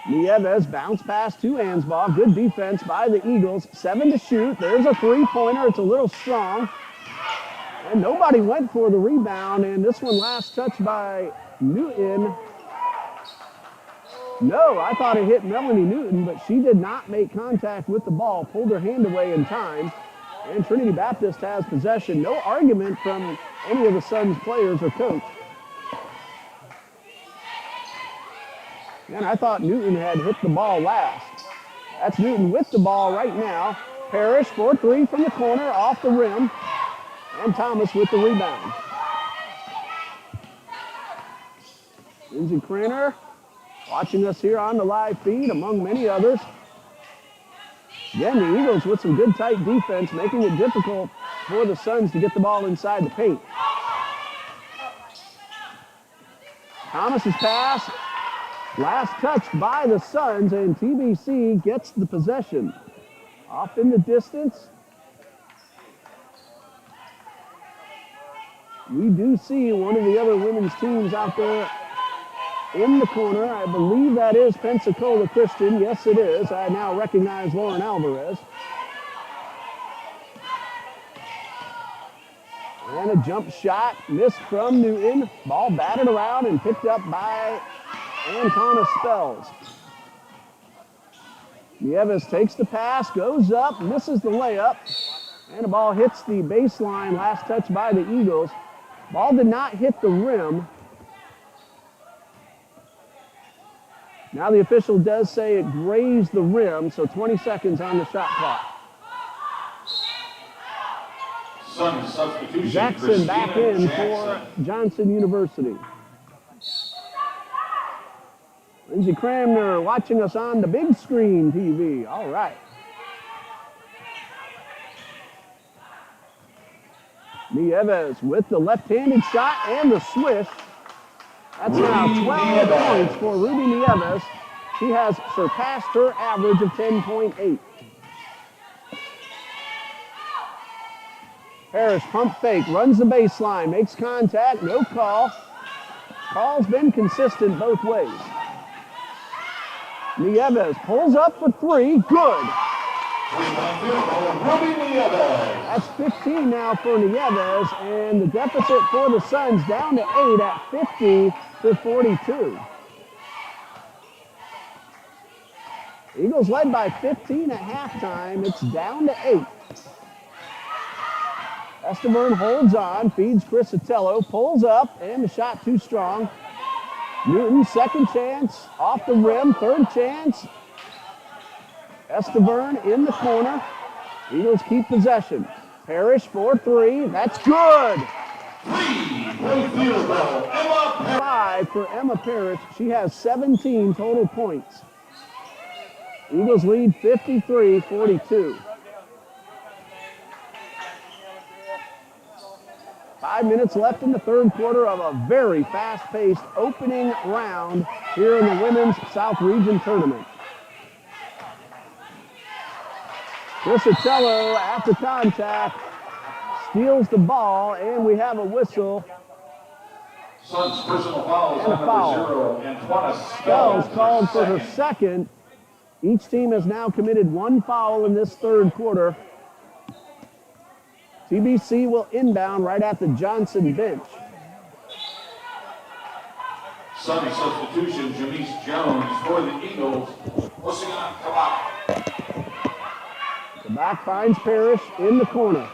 Nieves bounce pass to Ansbaugh. Good defense by the Eagles. 7 to shoot. There's a three-pointer. It's a little strong. And nobody went for the rebound. And this one last touched by Newton. No, I thought it hit Melanie Newton, but she did not make contact with the ball. Pulled her hand away in time. And Trinity Baptist has possession. No argument from any of the Suns players or coach. And I thought Newton had hit the ball last. That's Newton with the ball right now. Parrish for 3 from the corner, off the rim. And Thomas with the rebound. Lindsey Cranner watching us here on the live feed, among many others. Again, the Eagles with some good tight defense, making it difficult for the Suns to get the ball inside the paint. Thomas's pass, last touch by the Suns, and TBC gets the possession. Off in the distance. We do see one of the other women's teams out there in the corner. I believe that is Pensacola Christian. Yes, it is. I now recognize Lauren Alvarez. And a jump shot missed from Newton. Ball batted around and picked up by Antona Spells. Nieves takes the pass, goes up, misses the layup, and the ball hits the baseline. Last touch by the Eagles. Ball did not hit the rim. Now the official does say it grazed the rim, so 20 seconds on the shot clock. Sun substitution. Jackson back in for Johnson University. Lindsey Cramner watching us on the big screen TV. All right. Nieves with the left-handed shot and the swish. That's now 12 points for Ruby Nieves. She has surpassed her average of 10.8. Parrish pump fake, runs the baseline, makes contact, no call. Call's been consistent both ways. Nieves pulls up for three, good. That's 15 now for Nieves, and the deficit for the Suns down to 8 at 50-42. Eagles led by 15 at halftime. It's down to 8. Esteban holds on, feeds Chris Otello, pulls up, and the shot too strong. Newton, second chance, off the rim, third chance. Esteban in the corner. Eagles keep possession. Parrish for three, that's good. 5 for Emma Parrish. She has 17 total points. Eagles lead 53-42. 5 minutes left in the third quarter of a very fast-paced opening round here in the Women's South Region Tournament. Chris Otello, after contact, steals the ball, and we have a whistle. Suns personal fouls And a on foul. number 0, Antona Spells called for her second. Each team has now committed one foul in this third quarter. TBC will inbound right at the Johnson bench. Sun substitution, Jamise Jones for the Eagles. Pushing on Kabak. The back finds Parrish in the corner.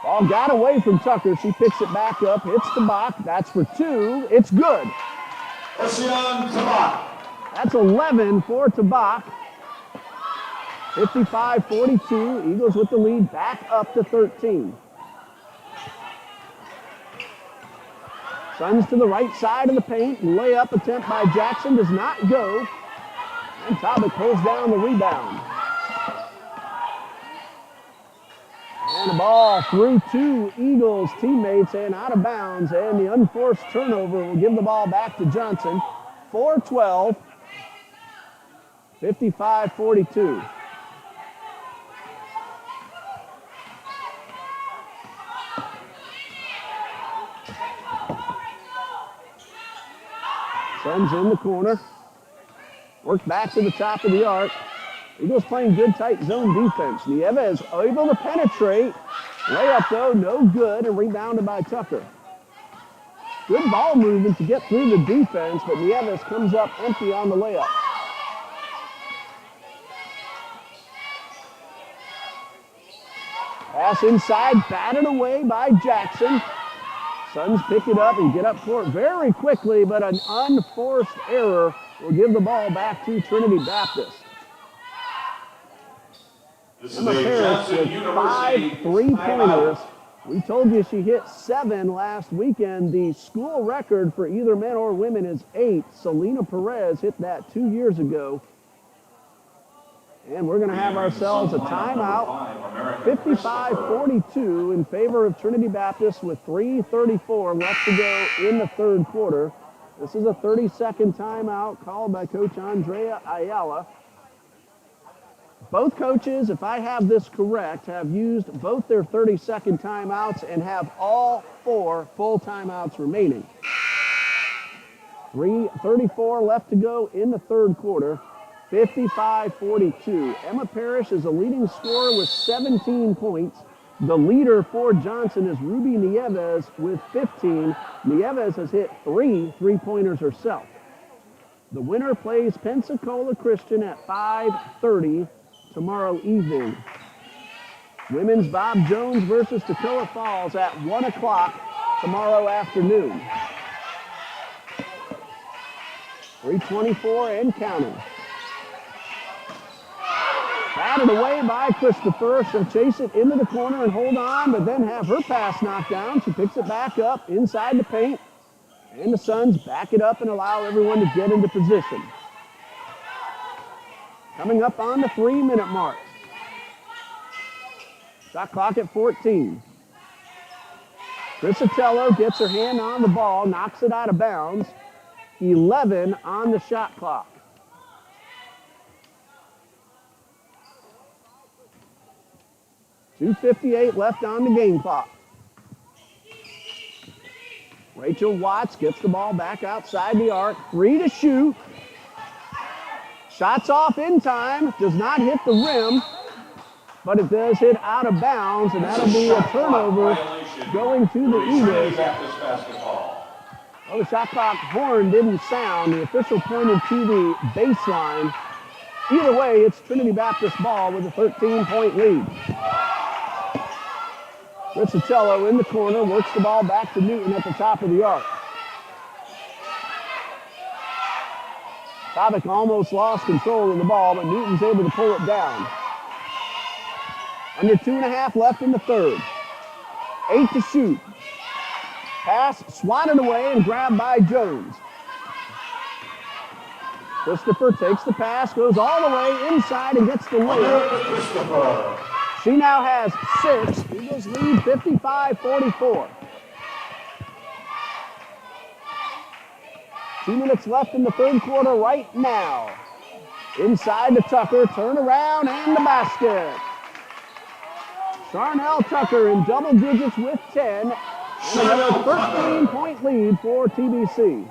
Ball got away from Tucker. She picks it back up, hits the block. That's for two. It's good. Pushing on Kabak. That's 11 for Tabak. 55-42. Eagles with the lead back up to 13. Suns to the right side of the paint. Layup attempt by Jackson does not go. And Tabak pulls down the rebound. And the ball through two Eagles teammates and out of bounds. And the unforced turnover will give the ball back to Johnson. 4-12. 55-42. Suns in the corner. Work back to the top of the arc. Eagles playing good tight zone defense. Nieves able to penetrate. Layup though, no good, and rebounded by Tucker. Good ball movement to get through the defense, but Nieves comes up empty on the layup. Pass inside, batted away by Jackson. Suns pick it up and get up court very quickly, but an unforced error will give the ball back to Trinity Baptist. Emma Parrish with 5 3-pointers. We told you she hit 7 last weekend. The school record for either men or women is 8. Selena Perez hit that 2 years ago. And we're going to have ourselves a timeout, 55-42 in favor of Trinity Baptist with 3:34 left to go in the third quarter. This is a 30-second timeout called by Coach Andrea Ayala. Both coaches, if I have this correct, have used both their 30-second timeouts and have all 4 full timeouts remaining. 3:34 left to go in the third quarter. 55-42. Emma Parrish is the leading scorer with 17 points. The leader for Johnson is Ruby Nieves with 15. Nieves has hit 3 three-pointers herself. The winner plays Pensacola Christian at 5:30 tomorrow evening. Women's Bob Jones versus Toccoa Falls at 1 o'clock tomorrow afternoon. 3:24 and counting. Batted away by Christopher. She'll chase it into the corner and hold on, but then have her pass knocked down. She picks it back up inside the paint, and the Suns back it up and allow everyone to get into position. Coming up on the 3-minute mark. Shot clock at 14. Crisatello gets her hand on the ball, knocks it out of bounds. 11 on the shot clock. .258 left on the game clock. Rachel Watts gets the ball back outside the arc. 3 to shoot. Shots off in time. Does not hit the rim, but it does hit out of bounds, and that'll be a turnover going to the Eagles. Well, the shot clock horn didn't sound. The official pointed to the baseline. Either way, it's Trinity Baptist ball with a 13-point lead. Crisatello in the corner, works the ball back to Newton at the top of the arc. Tobic almost lost control of the ball, but Newton's able to pull it down. Under 2.5 left in the third. 8 to shoot. Pass swatted away and grabbed by Jones. Christopher takes the pass, goes all the way inside and gets the layup. She now has 6. Eagles lead 55-44. 2 minutes left in the third quarter right now. Inside to Tucker, turn around and the basket. Charnel Tucker in double digits with 10. And another 13-point lead for TBC.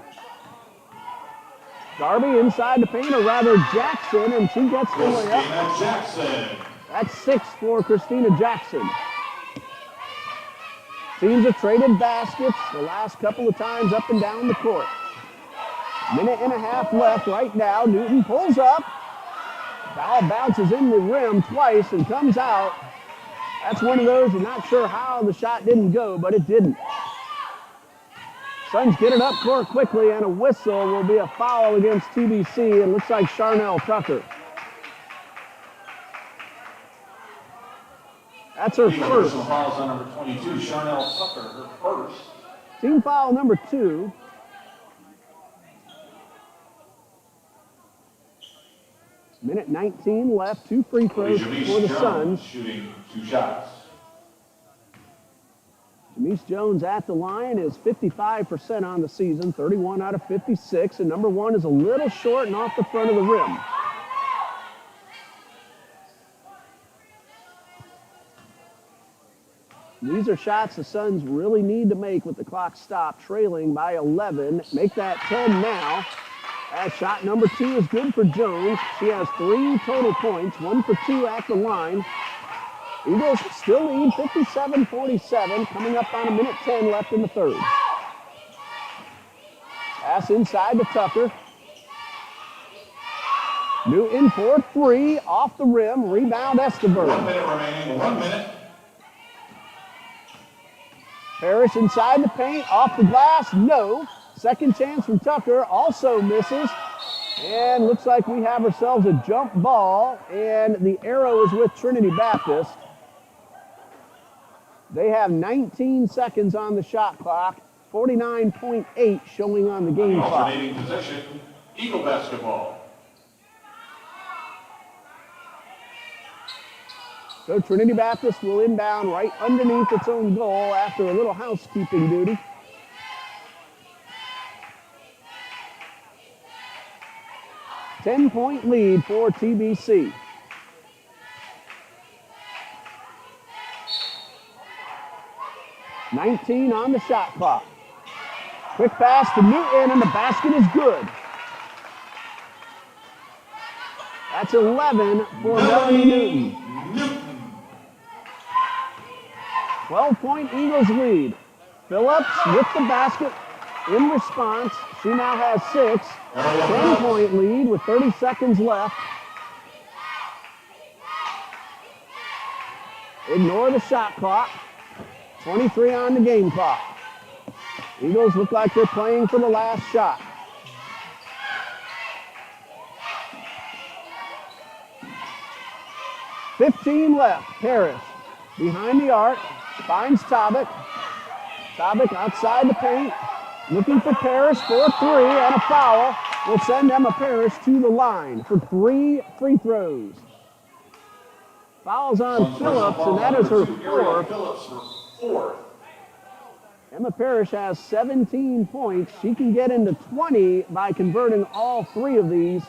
Darby inside the paint, or rather Jackson, and she gets the layup. Jackson. That's 6 for Christina Jackson. Teams have traded baskets the last couple of times up and down the court. 1.5 minutes left right now. Newton pulls up. Ball bounces in the rim twice and comes out. That's one of those, you're not sure how the shot didn't go, but it didn't. Suns get it up court quickly, and a whistle will be a foul against TBC. It looks like Charnel Tucker. That's her first. Personal fouls on number 22, Charnel Tucker, her first. Team foul number 2. Minute 19 left. 2 free throws for the Suns. Shooting 2 shots. Jamise Jones at the line is 55% on the season, 31 out of 56, and number 1 is a little short and off the front of the rim. These are shots the Suns really need to make with the clock stopped, trailing by 11. Make that 10 now. As shot number 2 is good for Jones. She has 3 total points, 1 for 2 at the line. Eagles still lead 57-47, coming up on 1:10 left in the third. Pass inside to Tucker. Newton for 3, off the rim, rebound Estever. 1 minute remaining, 1 minute. Parrish inside the paint, off the glass, no. Second chance from Tucker, also misses. And looks like we have ourselves a jump ball, and the arrow is with Trinity Baptist. They have 19 seconds on the shot clock, 49.8 showing on the game clock. Alternating possession, Eagle basketball. So Trinity Baptist will inbound right underneath its own goal after a little housekeeping duty. Ten-point lead for TBC. $19 on the shot clock. Quick pass to Newton, and the basket is good. That's 11 for Melanie Newton. 12-point Eagles lead. Phillips with the basket in response. She now has 6. 10-point lead with 30 seconds left. Ignore the shot clock. 23 on the game clock. Eagles look like they're playing for the last shot. $15 left. Parrish behind the arc. Finds Tobic. Tobic outside the paint. Looking for Parrish for 3 and a foul. Will send Emma Parrish to the line for 3 free throws. Fouls on Phillips, and that is her 4th. Emma Parrish has 17 points. She can get into 20 by converting all 3 of these.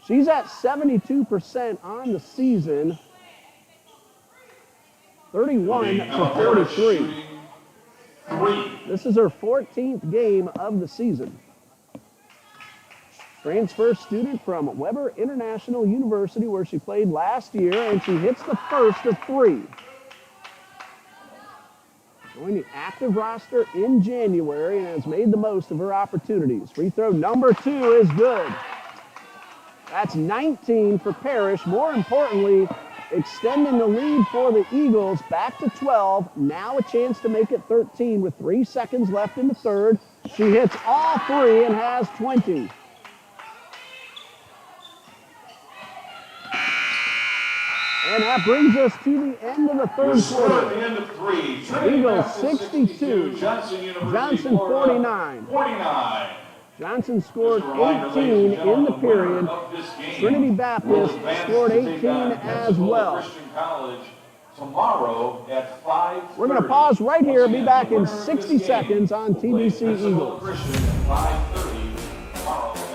She's at 72% on the season. 31 for 43. This is her 14th game of the season. Transfer student from Weber International University, where she played last year, and she hits the first of 3. Joined the active roster in January and has made the most of her opportunities. Free throw number 2 is good. That's 19 for Parrish. More importantly, extending the lead for the Eagles back to 12. Now a chance to make it 13 with 3 seconds left in the third. She hits all 3 and has 20. And that brings us to the end of the third quarter. At the end of 3. Eagles 62, Johnson 49. Johnson scored 18 in the period. Trinity Baptist scored 18 as well. Tomorrow at 5:30. We're going to pause right here. Be back in 60 seconds on TBC Eagles. 5:30 tomorrow afternoon.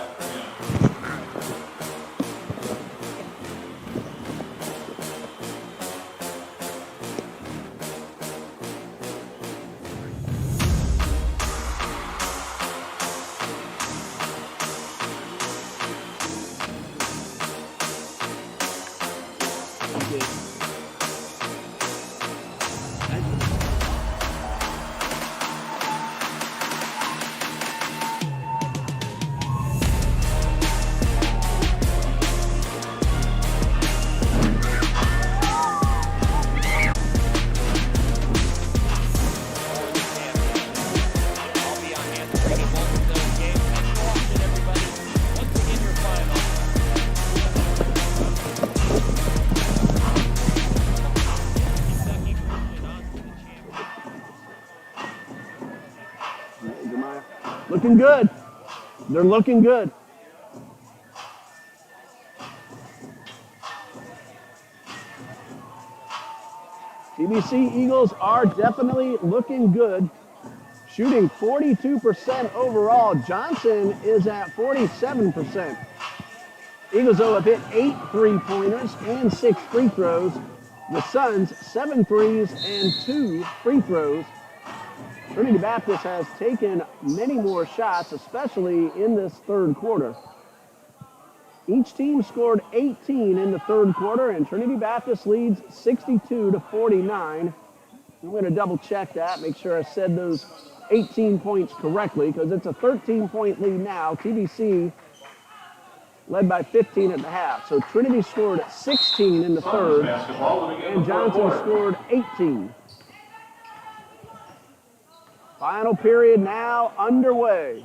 Looking good. They're looking good. TBC Eagles are definitely looking good. Shooting 42% overall. Johnson is at 47%. Eagles, though, have hit 8 3-pointers and 6 free throws. The Suns, 7 threes and 2 free throws. Trinity Baptist has taken many more shots, especially in this third quarter. Each team scored 18 in the third quarter, and Trinity Baptist leads 62-49. I'm going to double check that, make sure I said those 18 points correctly, because it's a 13-point lead now. TBC led by 15 at the half. So Trinity scored 16 in the third, and Johnson scored 18. Final period now underway.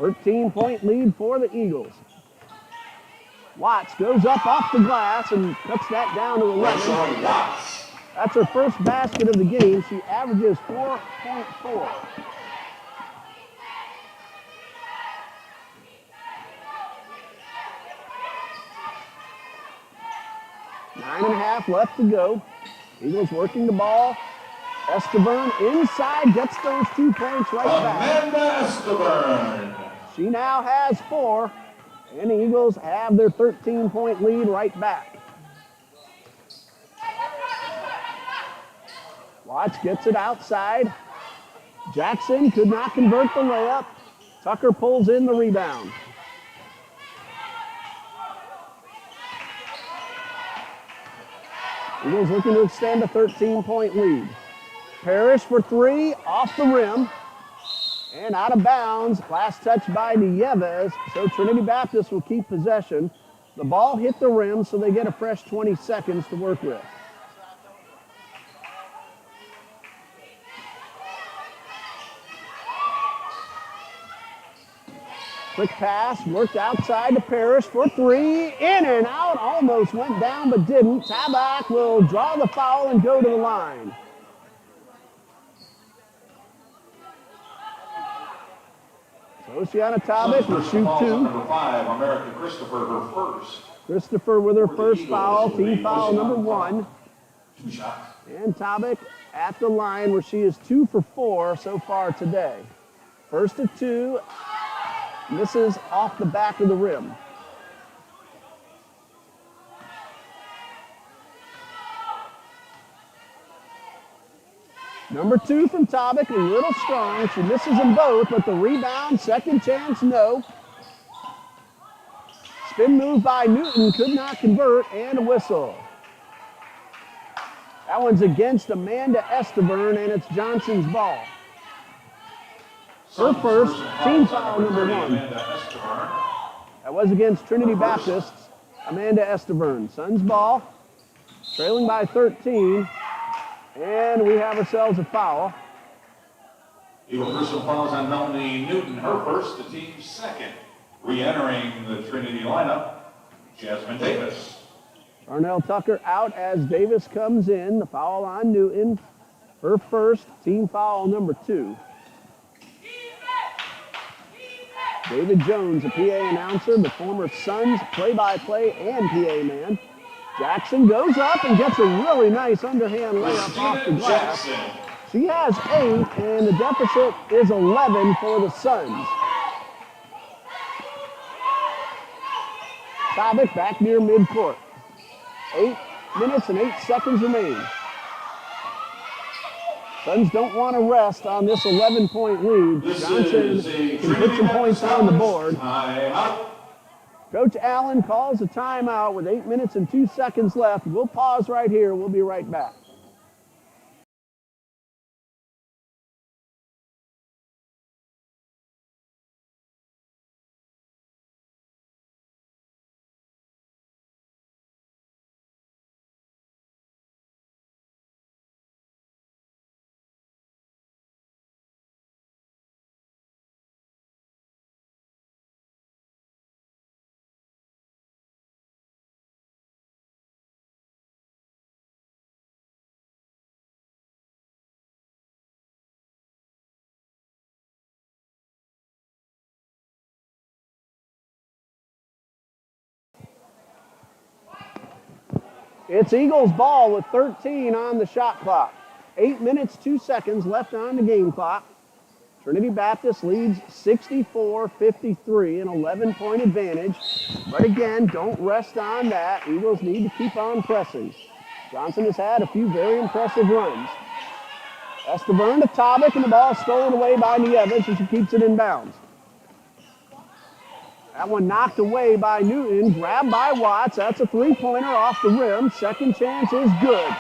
13-point lead for the Eagles. Watts goes up off the glass and cuts that down to 11. That's her first basket of the game. She averages 4.4. 9.5 left to go. Eagles working the ball. Estevan inside, gets those 2 points right back. Amanda Esteban. She now has 4, and the Eagles have their 13-point lead right back. Watts gets it outside. Jackson could not convert the layup. Tucker pulls in the rebound. Eagles looking to extend a 13-point lead. Parrish for 3, off the rim, and out of bounds. Last touch by Nieves, so Trinity Baptist will keep possession. The ball hit the rim, so they get a fresh 20 seconds to work with. Quick pass, worked outside to Parrish for 3, in and out, almost went down but didn't. Tabak will draw the foul and go to the line. So Oceana Tabak will shoot 2. Number 5, America Christopher, her first. Christopher with her first foul, team foul number 1. 2 shots. And Tabak at the line where she is 2 for 4 so far today. First of 2. Misses off the back of the rim. Number 2 from Tabak, a little strong. She misses them both, but the rebound, second chance, no. Spin move by Newton, could not convert, and a whistle. That one's against Amanda Estevan, and it's Johnson's ball. Her first, team foul number 1. That was against Trinity Baptist's Amanda Estevan. Suns ball, trailing by 13, and we have ourselves a foul. Eagle personal fouls on Melanie Newton, her first, the team's second. Re-entering the Trinity lineup, Jasmine Davis. Darnell Tucker out as Davis comes in. The foul on Newton, her first, team foul number 2. David Jones, a PA announcer, the former Suns play-by-play and PA man. Jackson goes up and gets a really nice underhand layup off the glass. She has 8, and the deficit is 11 for the Suns. Tabak back near midcourt. 8 minutes and 8 seconds remain. Suns don't want to rest on this 11-point lead. Johnson can put some points on the board. Coach Allen calls a timeout with 8 minutes and 2 seconds left. We'll pause right here. We'll be right back. It's Eagles ball with 13 on the shot clock. 8 minutes, 2 seconds left on the game clock. Trinity Baptist leads 64-53, an 11-point advantage. But again, don't rest on that. Eagles need to keep on pressing. Johnson has had a few very impressive runs. Estevan to Tabak, and the ball stolen away by Nieves, and she keeps it in bounds. That one knocked away by Newton, grabbed by Watts. That's a three-pointer off the rim. Second chance is good.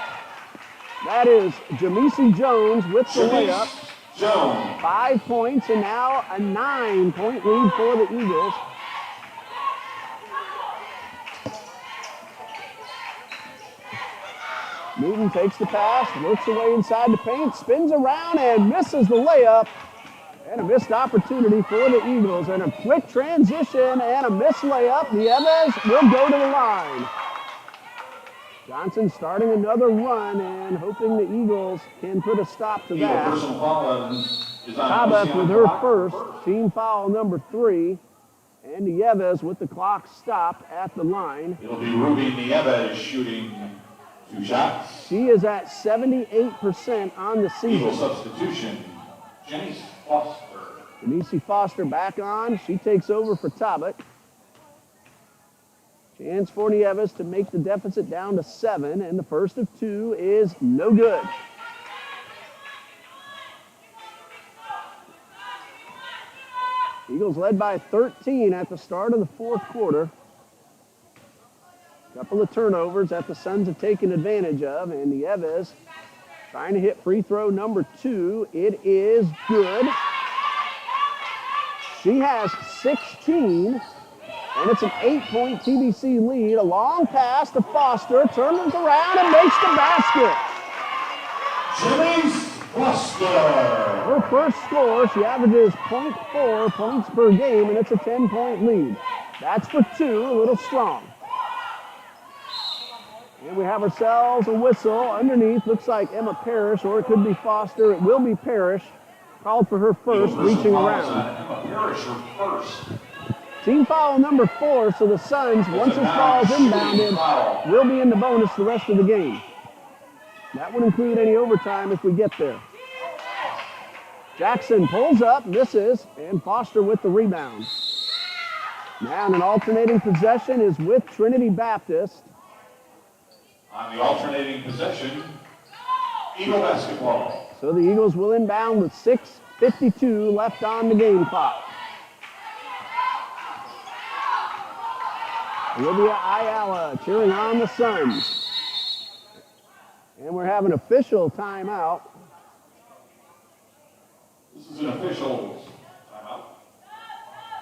That is Jamisi Jones with the layup. Jones. 5 points, and now a 9-point lead for the Eagles. Newton takes the pass, works away inside the paint, spins around and misses the layup. And a missed opportunity for the Eagles. And a quick transition and a missed layup. Nieves will go to the line. Johnson starting another run and hoping the Eagles can put a stop to that. Tabak with her first, team foul number 3. And Nieves with the clock stopped at the line. It'll be Ruby Nieves shooting 2 shots. She is at 78% on the season. Eagle substitution, Janice Foster. Denise Foster back on. She takes over for Tabak. Chance for Nieves to make the deficit down to 7, and the first of 2 is no good. Eagles led by 13 at the start of the fourth quarter. Couple of turnovers that the Suns have taken advantage of, and Nieves trying to hit free throw number 2. It is good. She has 16, and it's an 8-point TBC lead. A long pass to Foster, turns around and makes the basket. Janice Foster. Her first score, she averages 0.4 points per game, and it's a 10-point lead. That's for 2, a little strong. And we have ourselves a whistle underneath. Looks like Emma Parrish, or it could be Foster. It will be Parrish. Called for her first, reaching around. Emma Parrish, her first. Team foul number 4, so the Suns, once this ball is inbounded, will be in the bonus the rest of the game. That would include any overtime if we get there. Jackson pulls up, misses, and Foster with the rebound. Now an alternating possession is with Trinity Baptist. On the alternating possession, Eagle basketball. So the Eagles will inbound with 6:52 left on the game clock. Olivia Ayala cheering on the Suns. And we're having official timeout. This is an official timeout.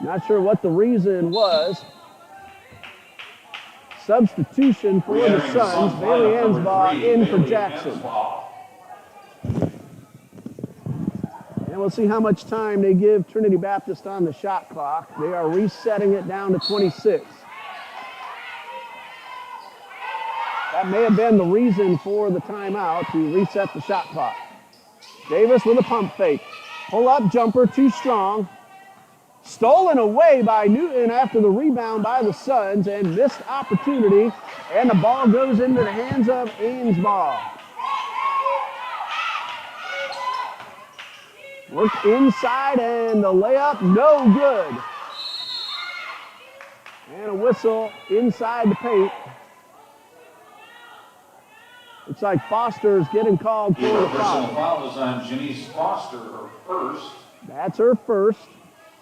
Not sure what the reason was. Substitution for the Suns. Bailey Ensbaugh in for Jackson. And we'll see how much time they give Trinity Baptist on the shot clock. They are resetting it down to 26. That may have been the reason for the timeout, to reset the shot clock. Davis with a pump fake. Pull-up jumper, too strong. Stolen away by Newton after the rebound by the Suns, and missed opportunity. And the ball goes into the hands of Ainsbaugh. Work inside, and the layup, no good. And a whistle inside the paint. Looks like Foster's getting called for the Personal foul. foul is on Janice Foster, her first. That's her first.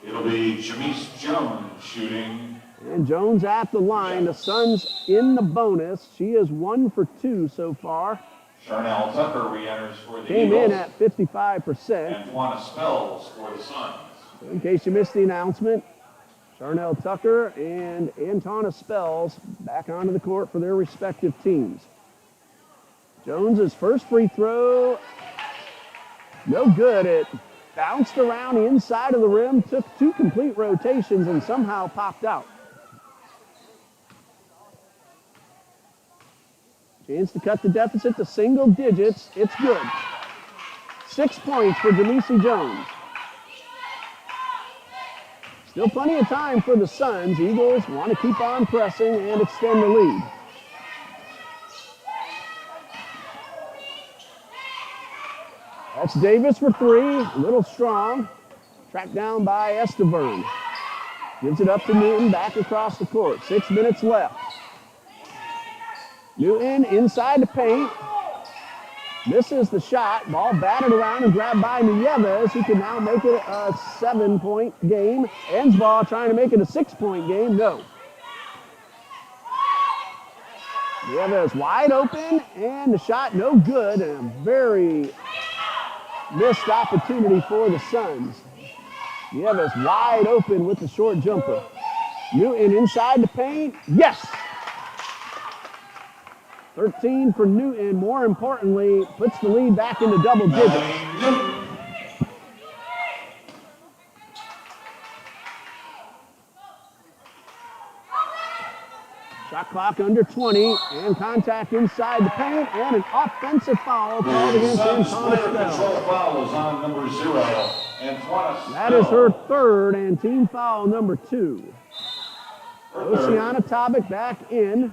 It'll be Jamise Jones shooting. And Jones at the line. The Suns in the bonus. She is 1 for 2 so far. Charnel Tucker re-enters for the Came Eagles. in at 55%. And Juana Spells for the Suns. So in case you missed the announcement, Charnel Tucker and Antona Spells back onto the court for their respective teams. Jones's first free throw, no good. It bounced around the inside of the rim, took 2 complete rotations, and somehow popped out. Chance to cut the deficit to single digits. It's good. 6 points for Janice Jones. Still plenty of time for the Suns. Eagles want to keep on pressing and extend the lead. That's Davis for 3, a little strong. Tracked down by Esteburn. Gives it up to Newton, back across the court. 6 minutes left. Newton inside the paint. Misses the shot. Ball batted around and grabbed by Nieves, who can now make it a 7-point game. Ensbaugh trying to make it a 6-point game. No. Nieves wide open, and the shot no good. And a very missed opportunity for the Suns. Nieves wide open with the short jumper. Newton inside the paint. Yes! 13 for Newton. More importantly, puts the lead back into double digits. Shot clock under 20, and contact inside the paint, and an offensive foul called against Antona Spells. Foul is on number 0, Antona Spells. That is her third and team foul number 2. Oceana Tobic back in.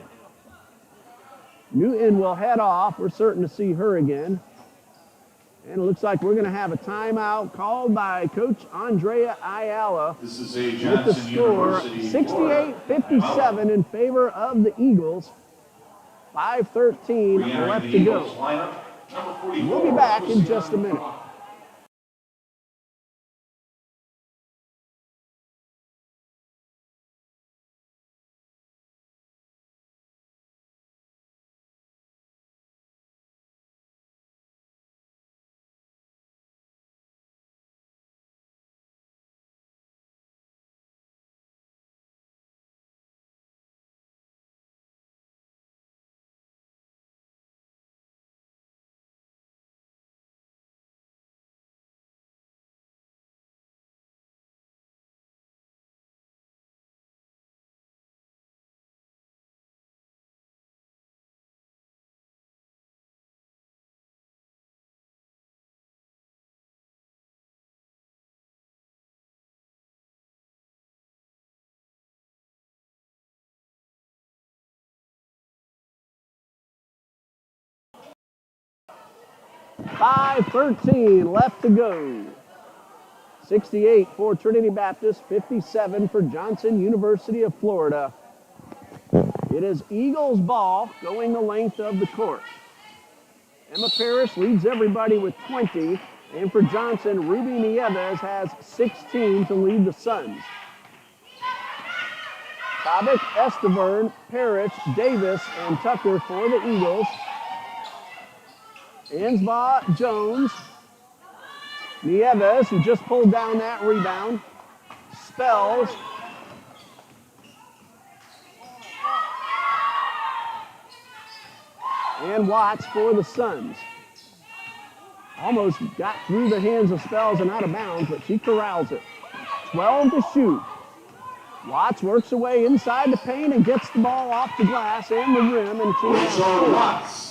Newton will head off. We're certain to see her again. And it looks like we're going to have a timeout called by Coach Andrea Ayala. This is a With the Johnson score University 68-57 in favor of the Eagles. 5:13 left to go. We'll be back in just a minute. .5:13 left to go. 68 for Trinity Baptist, 57 for Johnson University of Florida. It is Eagles ball going the length of the court. Emma Parrish leads everybody with 20, and for Johnson, Ruby Nieves has 16 to lead the Suns. Tobic, Esteverne, Parrish, Davis, and Tucker for the Eagles. Ansbaugh, Jones, Nieves, who just pulled down that rebound, Spells, and Watts for the Suns. Almost got through the hands of Spells and out of bounds, but she corrals it. 12 to shoot. Watts works away inside the paint and gets the ball off the glass and the rim, and she has Watts.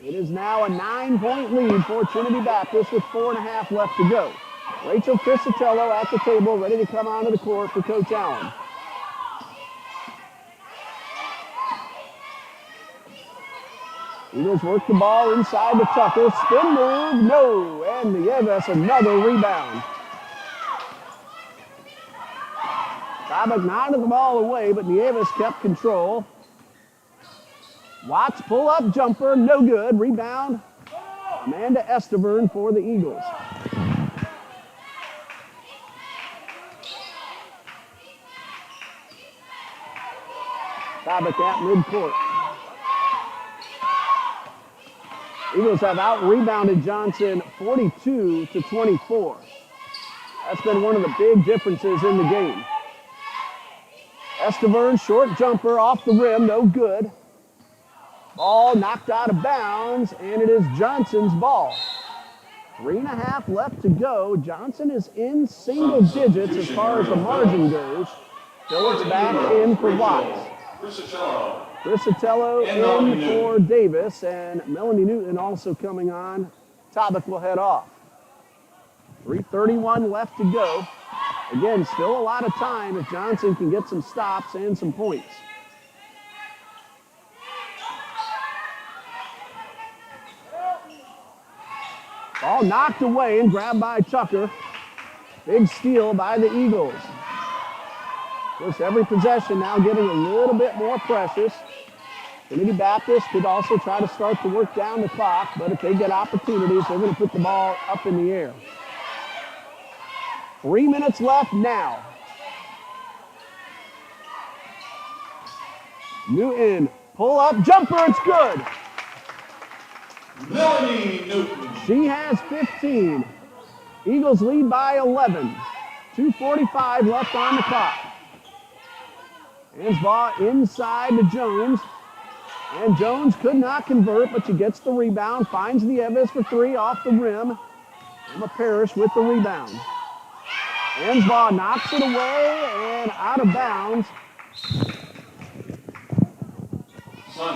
It is now a 9-point lead for Trinity Baptist with 4.5 left to go. Rachel Crisatello at the table, ready to come onto the court for Coach Allen. Eagles work the ball inside to Tucker. Spin move, no. And Nieves another rebound. Tobic knotted the ball away, but Nieves kept control. Watts pull-up jumper, no good. Rebound, Amanda Esteverne for the Eagles. Tobic at midcourt. Eagles have out-rebounded Johnson 42 to 24. That's been one of the big differences in the game. Esteverne, short jumper off the rim, no good. Ball knocked out of bounds, and it is Johnson's ball. 3.5 left to go. Johnson is in single digits as far as the margin goes. So it's back in for Watts. Crisatello in for Davis, and Melanie Newton also coming on. Tobic will head off. 3:31 left to go. Again, still a lot of time if Johnson can get some stops and some points. Ball knocked away and grabbed by Tucker. Big steal by the Eagles. Of course, every possession now getting a little bit more precious. Trinity Baptist could also try to start to work down the clock, but if they get opportunities, they're going to put the ball up in the air. 3 minutes left now. Newton, pull up, jumper, it's good. Melanie Newton. She has 15. Eagles lead by 11. 2:45 left on the clock. Ansbaugh inside to Jones. And Jones could not convert, but she gets the rebound, finds Nieves for three off the rim. Emma Parrish with the rebound. Ansbaugh knocks it away and out of bounds.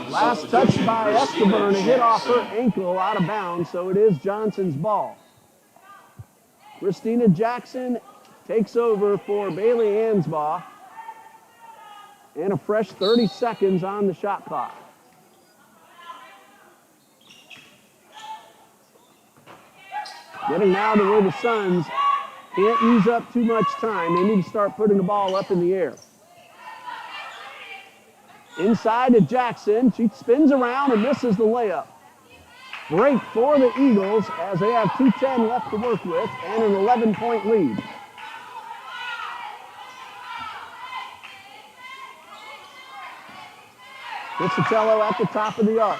Last touch by Esteverne, a hit off her ankle out of bounds, so it is Johnson's ball. Christina Jackson takes over for Bailey Ansbaugh. And a fresh 30 seconds on the shot clock. Getting now to where the Suns can't use up too much time. They need to start putting the ball up in the air. Inside to Jackson. She spins around and misses the layup. Break for the Eagles as they have 2:10 left to work with and an 11-point lead. Piscitello at the top of the arc.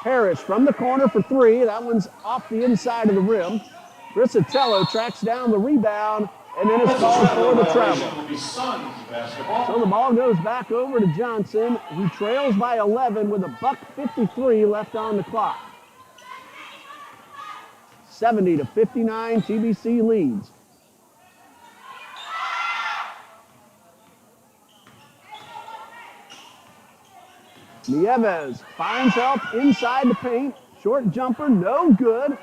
Parrish from the corner for three. That one's off the inside of the rim. Piscitello tracks down the rebound, and then it's called for the travel. So the ball goes back over to Johnson, who trails by 11 with $1:53 left on the clock. 70-59, TBC leads. Nieves finds help inside the paint. Short jumper, no good.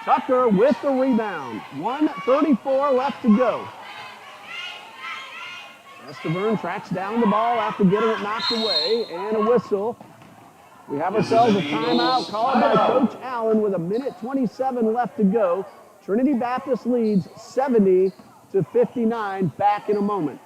Tucker with the rebound. 1:34 left to go. Estevan tracks down the ball after getting it knocked away, and a whistle. We have ourselves a timeout called by Coach Allen with 1:27 left to go. Trinity Baptist leads 70-59. Back in a moment.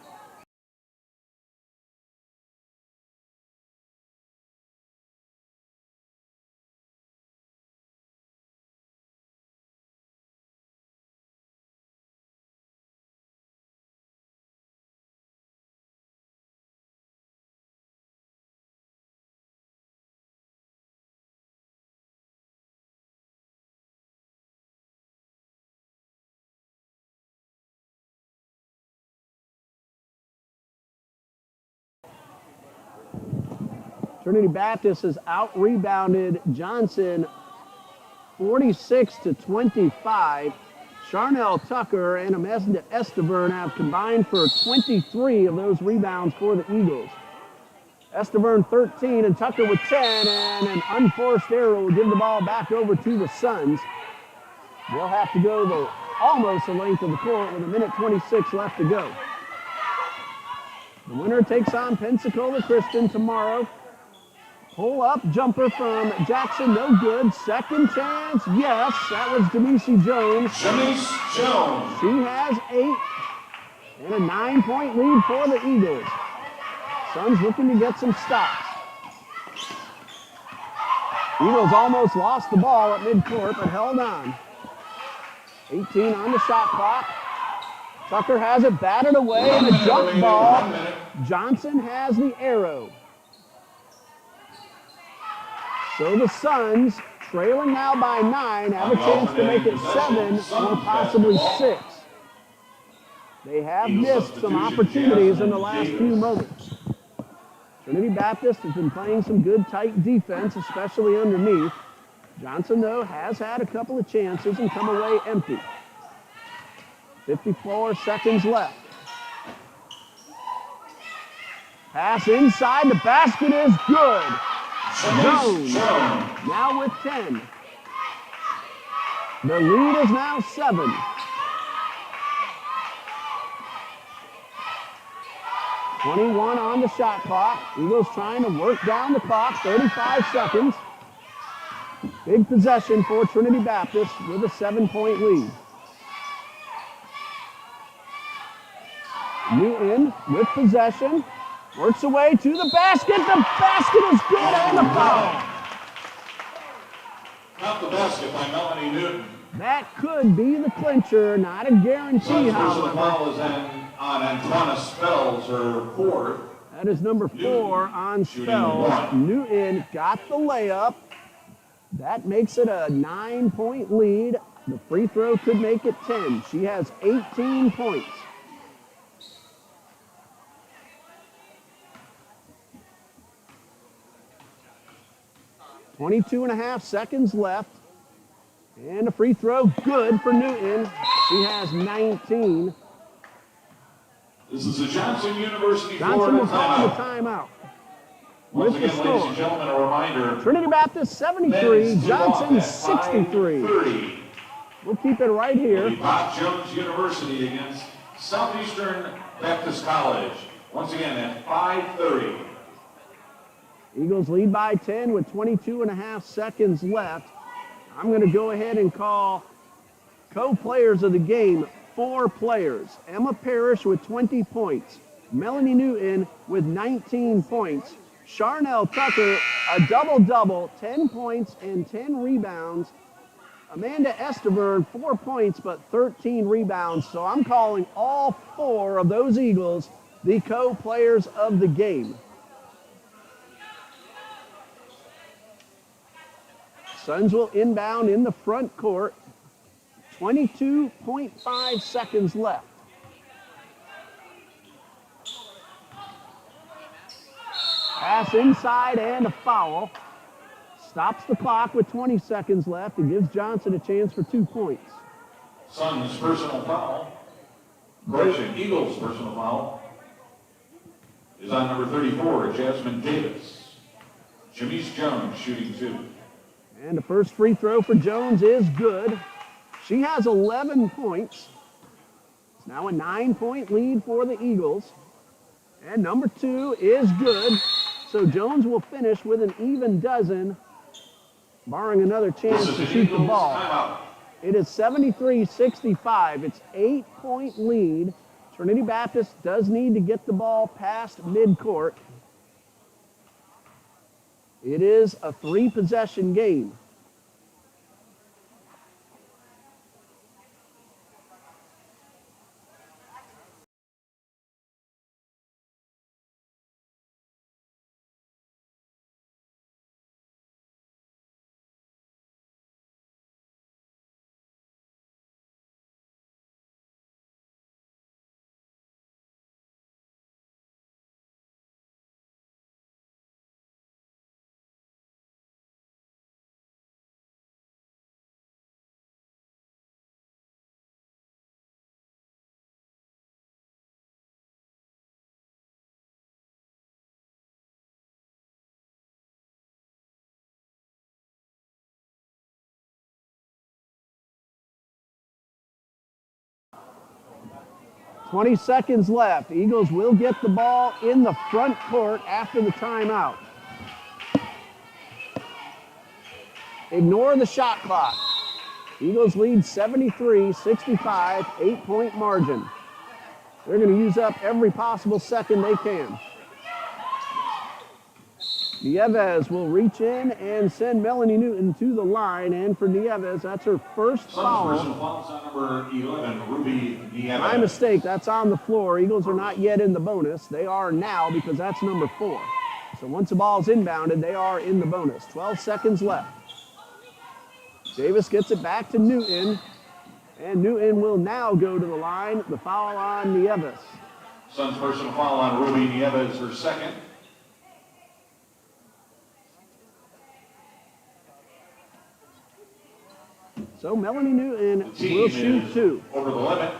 Trinity Baptist has out-rebounded Johnson 46-25. Charnel Tucker and Amanda Estevan have combined for 23 of those rebounds for the Eagles. Estevan 13 and Tucker with 10, and an unforced error will give the ball back over to the Suns. They'll have to go almost the length of the court with 1:26 left to go. The winner takes on Pensacola Christian tomorrow. Pull-up jumper from Jackson, no good. Second chance, yes. That was Jamese Jones. Jamese Jones. She has 8 and a 9-point lead for the Eagles. Suns looking to get some stops. Eagles almost lost the ball at midcourt, but held on. 18 on the shot clock. Tucker has it batted away and a jump ball. Johnson has the arrow. So the Suns, trailing now by 9, have a chance to make it 7 or possibly 6. They have missed some opportunities in the last few moments. Trinity Baptist has been playing some good tight defense, especially underneath. Johnson, though, has had a couple of chances and come away empty. 54 seconds left. Pass inside, the basket is good. Jones now with 10. The lead is now 7. .21 on the shot clock. Eagles trying to work down the clock, 35 seconds. Big possession for Trinity Baptist with a 7-point lead. Newton with possession. Works away to the basket. The basket is good and the foul. Not the basket by Melanie Newton. That could be the clincher. Not a guarantee, however. The foul is on Antoine Spells, her fourth. That is number 4 on Spells. Newton got the layup. That makes it a 9-point lead. The free throw could make it 10. She has 18 points. .22.5 seconds left. And a free throw good for Newton. She has 19. This is the Johnson University Johnson will call the timeout. timeout. Once With the again, score. ladies and gentlemen, a reminder. Trinity Baptist 73, Johnson 63. We'll keep it right Will be here. Bob Jones University against Southeastern Baptist College. Once again at 5:30. Eagles lead by 10 with 22 and a half seconds left. I'm going to go ahead and call co-players of the game, 4 players. Emma Parrish with 20 points. Melanie Newton with 19 points. Charnel Tucker, a double-double, 10 points and 10 rebounds. Amanda Esterberg, 4 points but 13 rebounds. So I'm calling all 4 of those Eagles the co-players of the game. Suns will inbound in the front court. 22.5 seconds left. Pass inside and a foul. Stops the clock with 20 seconds left and gives Johnson a chance for 2 points. Suns personal foul. Correction, Eagles personal foul is on number 34, Jasmine Davis. Jamise Jones shooting 2. And the first free throw for Jones is good. She has 11 points. It's now a 9-point lead for the Eagles. And number 2 is good. So Jones will finish with an even dozen, barring another chance to shoot the ball. Timeout. It is 73-65. It's 8-point lead. Trinity Baptist does need to get the ball past midcourt. It is a 3-possession game. .20 seconds left. Eagles will get the ball in the front court after the timeout. Ignore the shot clock. Eagles lead 73-65, 8-point margin. They're going to use up every possible second they can. Nieves will reach in and send Melanie Newton to the line. And for Nieves, that's her first foul. Personal fouls on number 11, Ruby Nieves. My mistake, that's on the floor. Eagles are not yet in the bonus. They are now because that's number 4. So once the ball's inbounded, they are in the bonus. 12 seconds left. Davis gets it back to Newton. And Newton will now go to the line. The foul on Nieves. Suns personal foul on Ruby Nieves, her second. So Melanie Newton will shoot 2. Over the limit.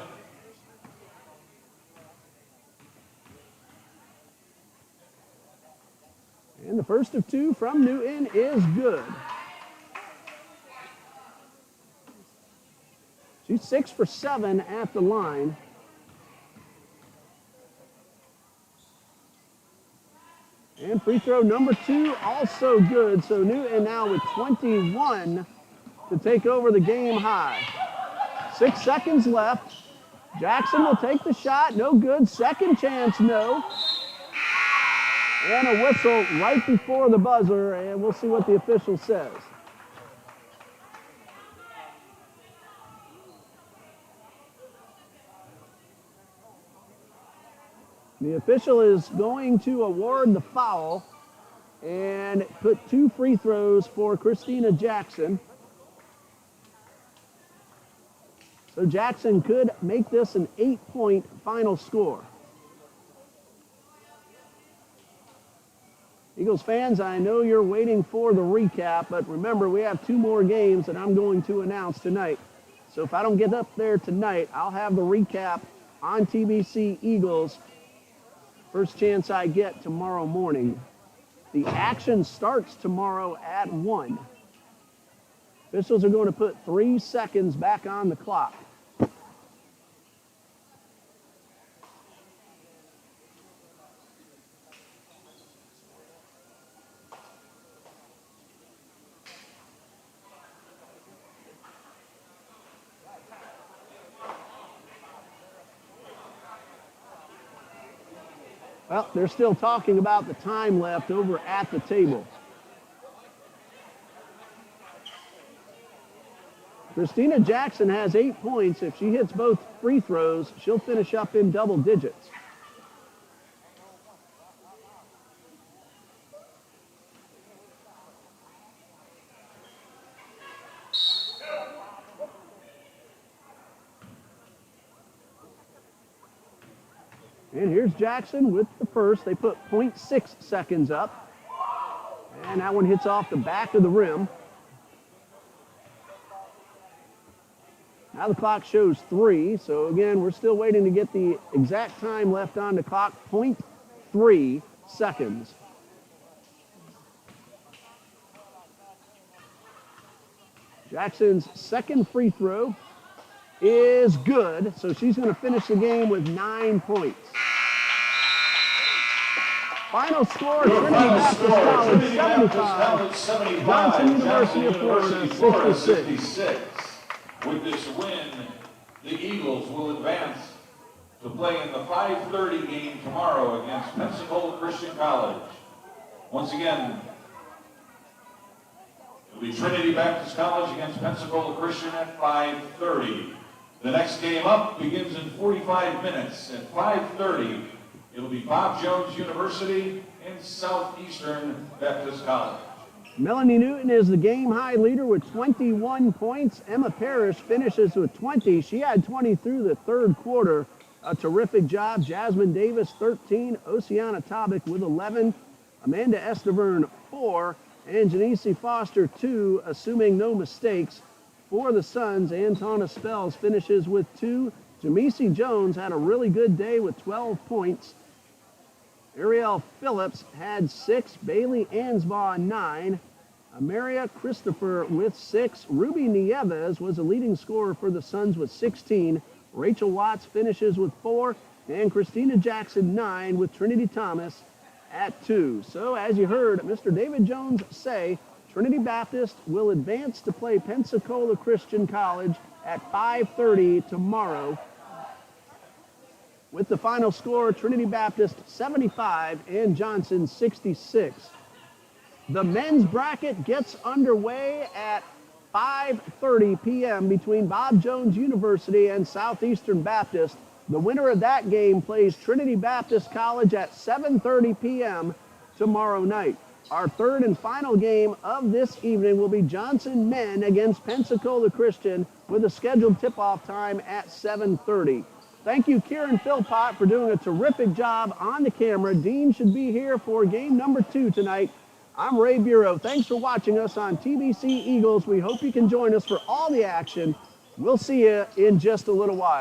And the first of 2 from Newton is good. She's 6 for 7 at the line. And free throw number 2 also good. So Newton now with 21 to take over the game high. 6 seconds left. Jackson will take the shot. No good. Second chance, no. And a whistle right before the buzzer, and we'll see what the official says. The official is going to award the foul and put 2 free throws for Christina Jackson. So Jackson could make this an 8-point final score. Eagles fans, I know you're waiting for the recap, but remember we have 2 more games that I'm going to announce tonight. So if I don't get up there tonight, I'll have the recap on TBC Eagles. First chance I get tomorrow morning. The action starts tomorrow at 1. Officials are going to put 3 seconds back on the clock. Well, they're still talking about the time left over at the table. Christina Jackson has 8 points. If she hits both free throws, she'll finish up in double digits. And here's Jackson with the first. They put 0.6 seconds up. And that one hits off the back of the rim. Now the clock shows 3. So again, we're still waiting to get the exact time left on the clock. 0.3 seconds. Jackson's second free throw is good. So she's going to finish the game with 9 points. Final score, Trinity Baptist College 75, Johnson University of Florida 66. With this win, the Eagles will advance to play in the 5:30 game tomorrow against Pensacola Christian College. Once again, it'll be Trinity Baptist College against Pensacola Christian at 5:30. The next game up begins in 45 minutes. At 5:30, it'll be Bob Jones University and Southeastern Baptist College. Melanie Newton is the game-high leader with 21 points. Emma Parrish finishes with 20. She had 20 through the third quarter. A terrific job. Jasmine Davis, 13. Oceana Tobic with 11. Amanda Estavern, 4. And Janice Foster, 2, assuming no mistakes. For the Suns, Antona Spells finishes with 2. Jamisi Jones had a really good day with 12 points. Ariel Phillips had 6. Bailey Ansbaugh, 9. Amaria Christopher with 6. Ruby Nieves was a leading scorer for the Suns with 16. Rachel Watts finishes with 4. And Christina Jackson, 9, with Trinity Thomas at 2. So as you heard Mr. David Jones say, Trinity Baptist will advance to play Pensacola Christian College at 5:30 tomorrow. With the final score, Trinity Baptist 75 and Johnson 66. The men's bracket gets underway at 5:30 p.m. between Bob Jones University and Southeastern Baptist. The winner of that game plays Trinity Baptist College at 7:30 p.m. tomorrow night. Our third and final game of this evening will be Johnson men against Pensacola Christian with a scheduled tip-off time at 7:30. Thank you, Kieran Philpott, for doing a terrific job on the camera. Dean should be here for game number 2 tonight. I'm Ray Bureau. Thanks for watching us on TBC Eagles. We hope you can join us for all the action. We'll see you in just a little while.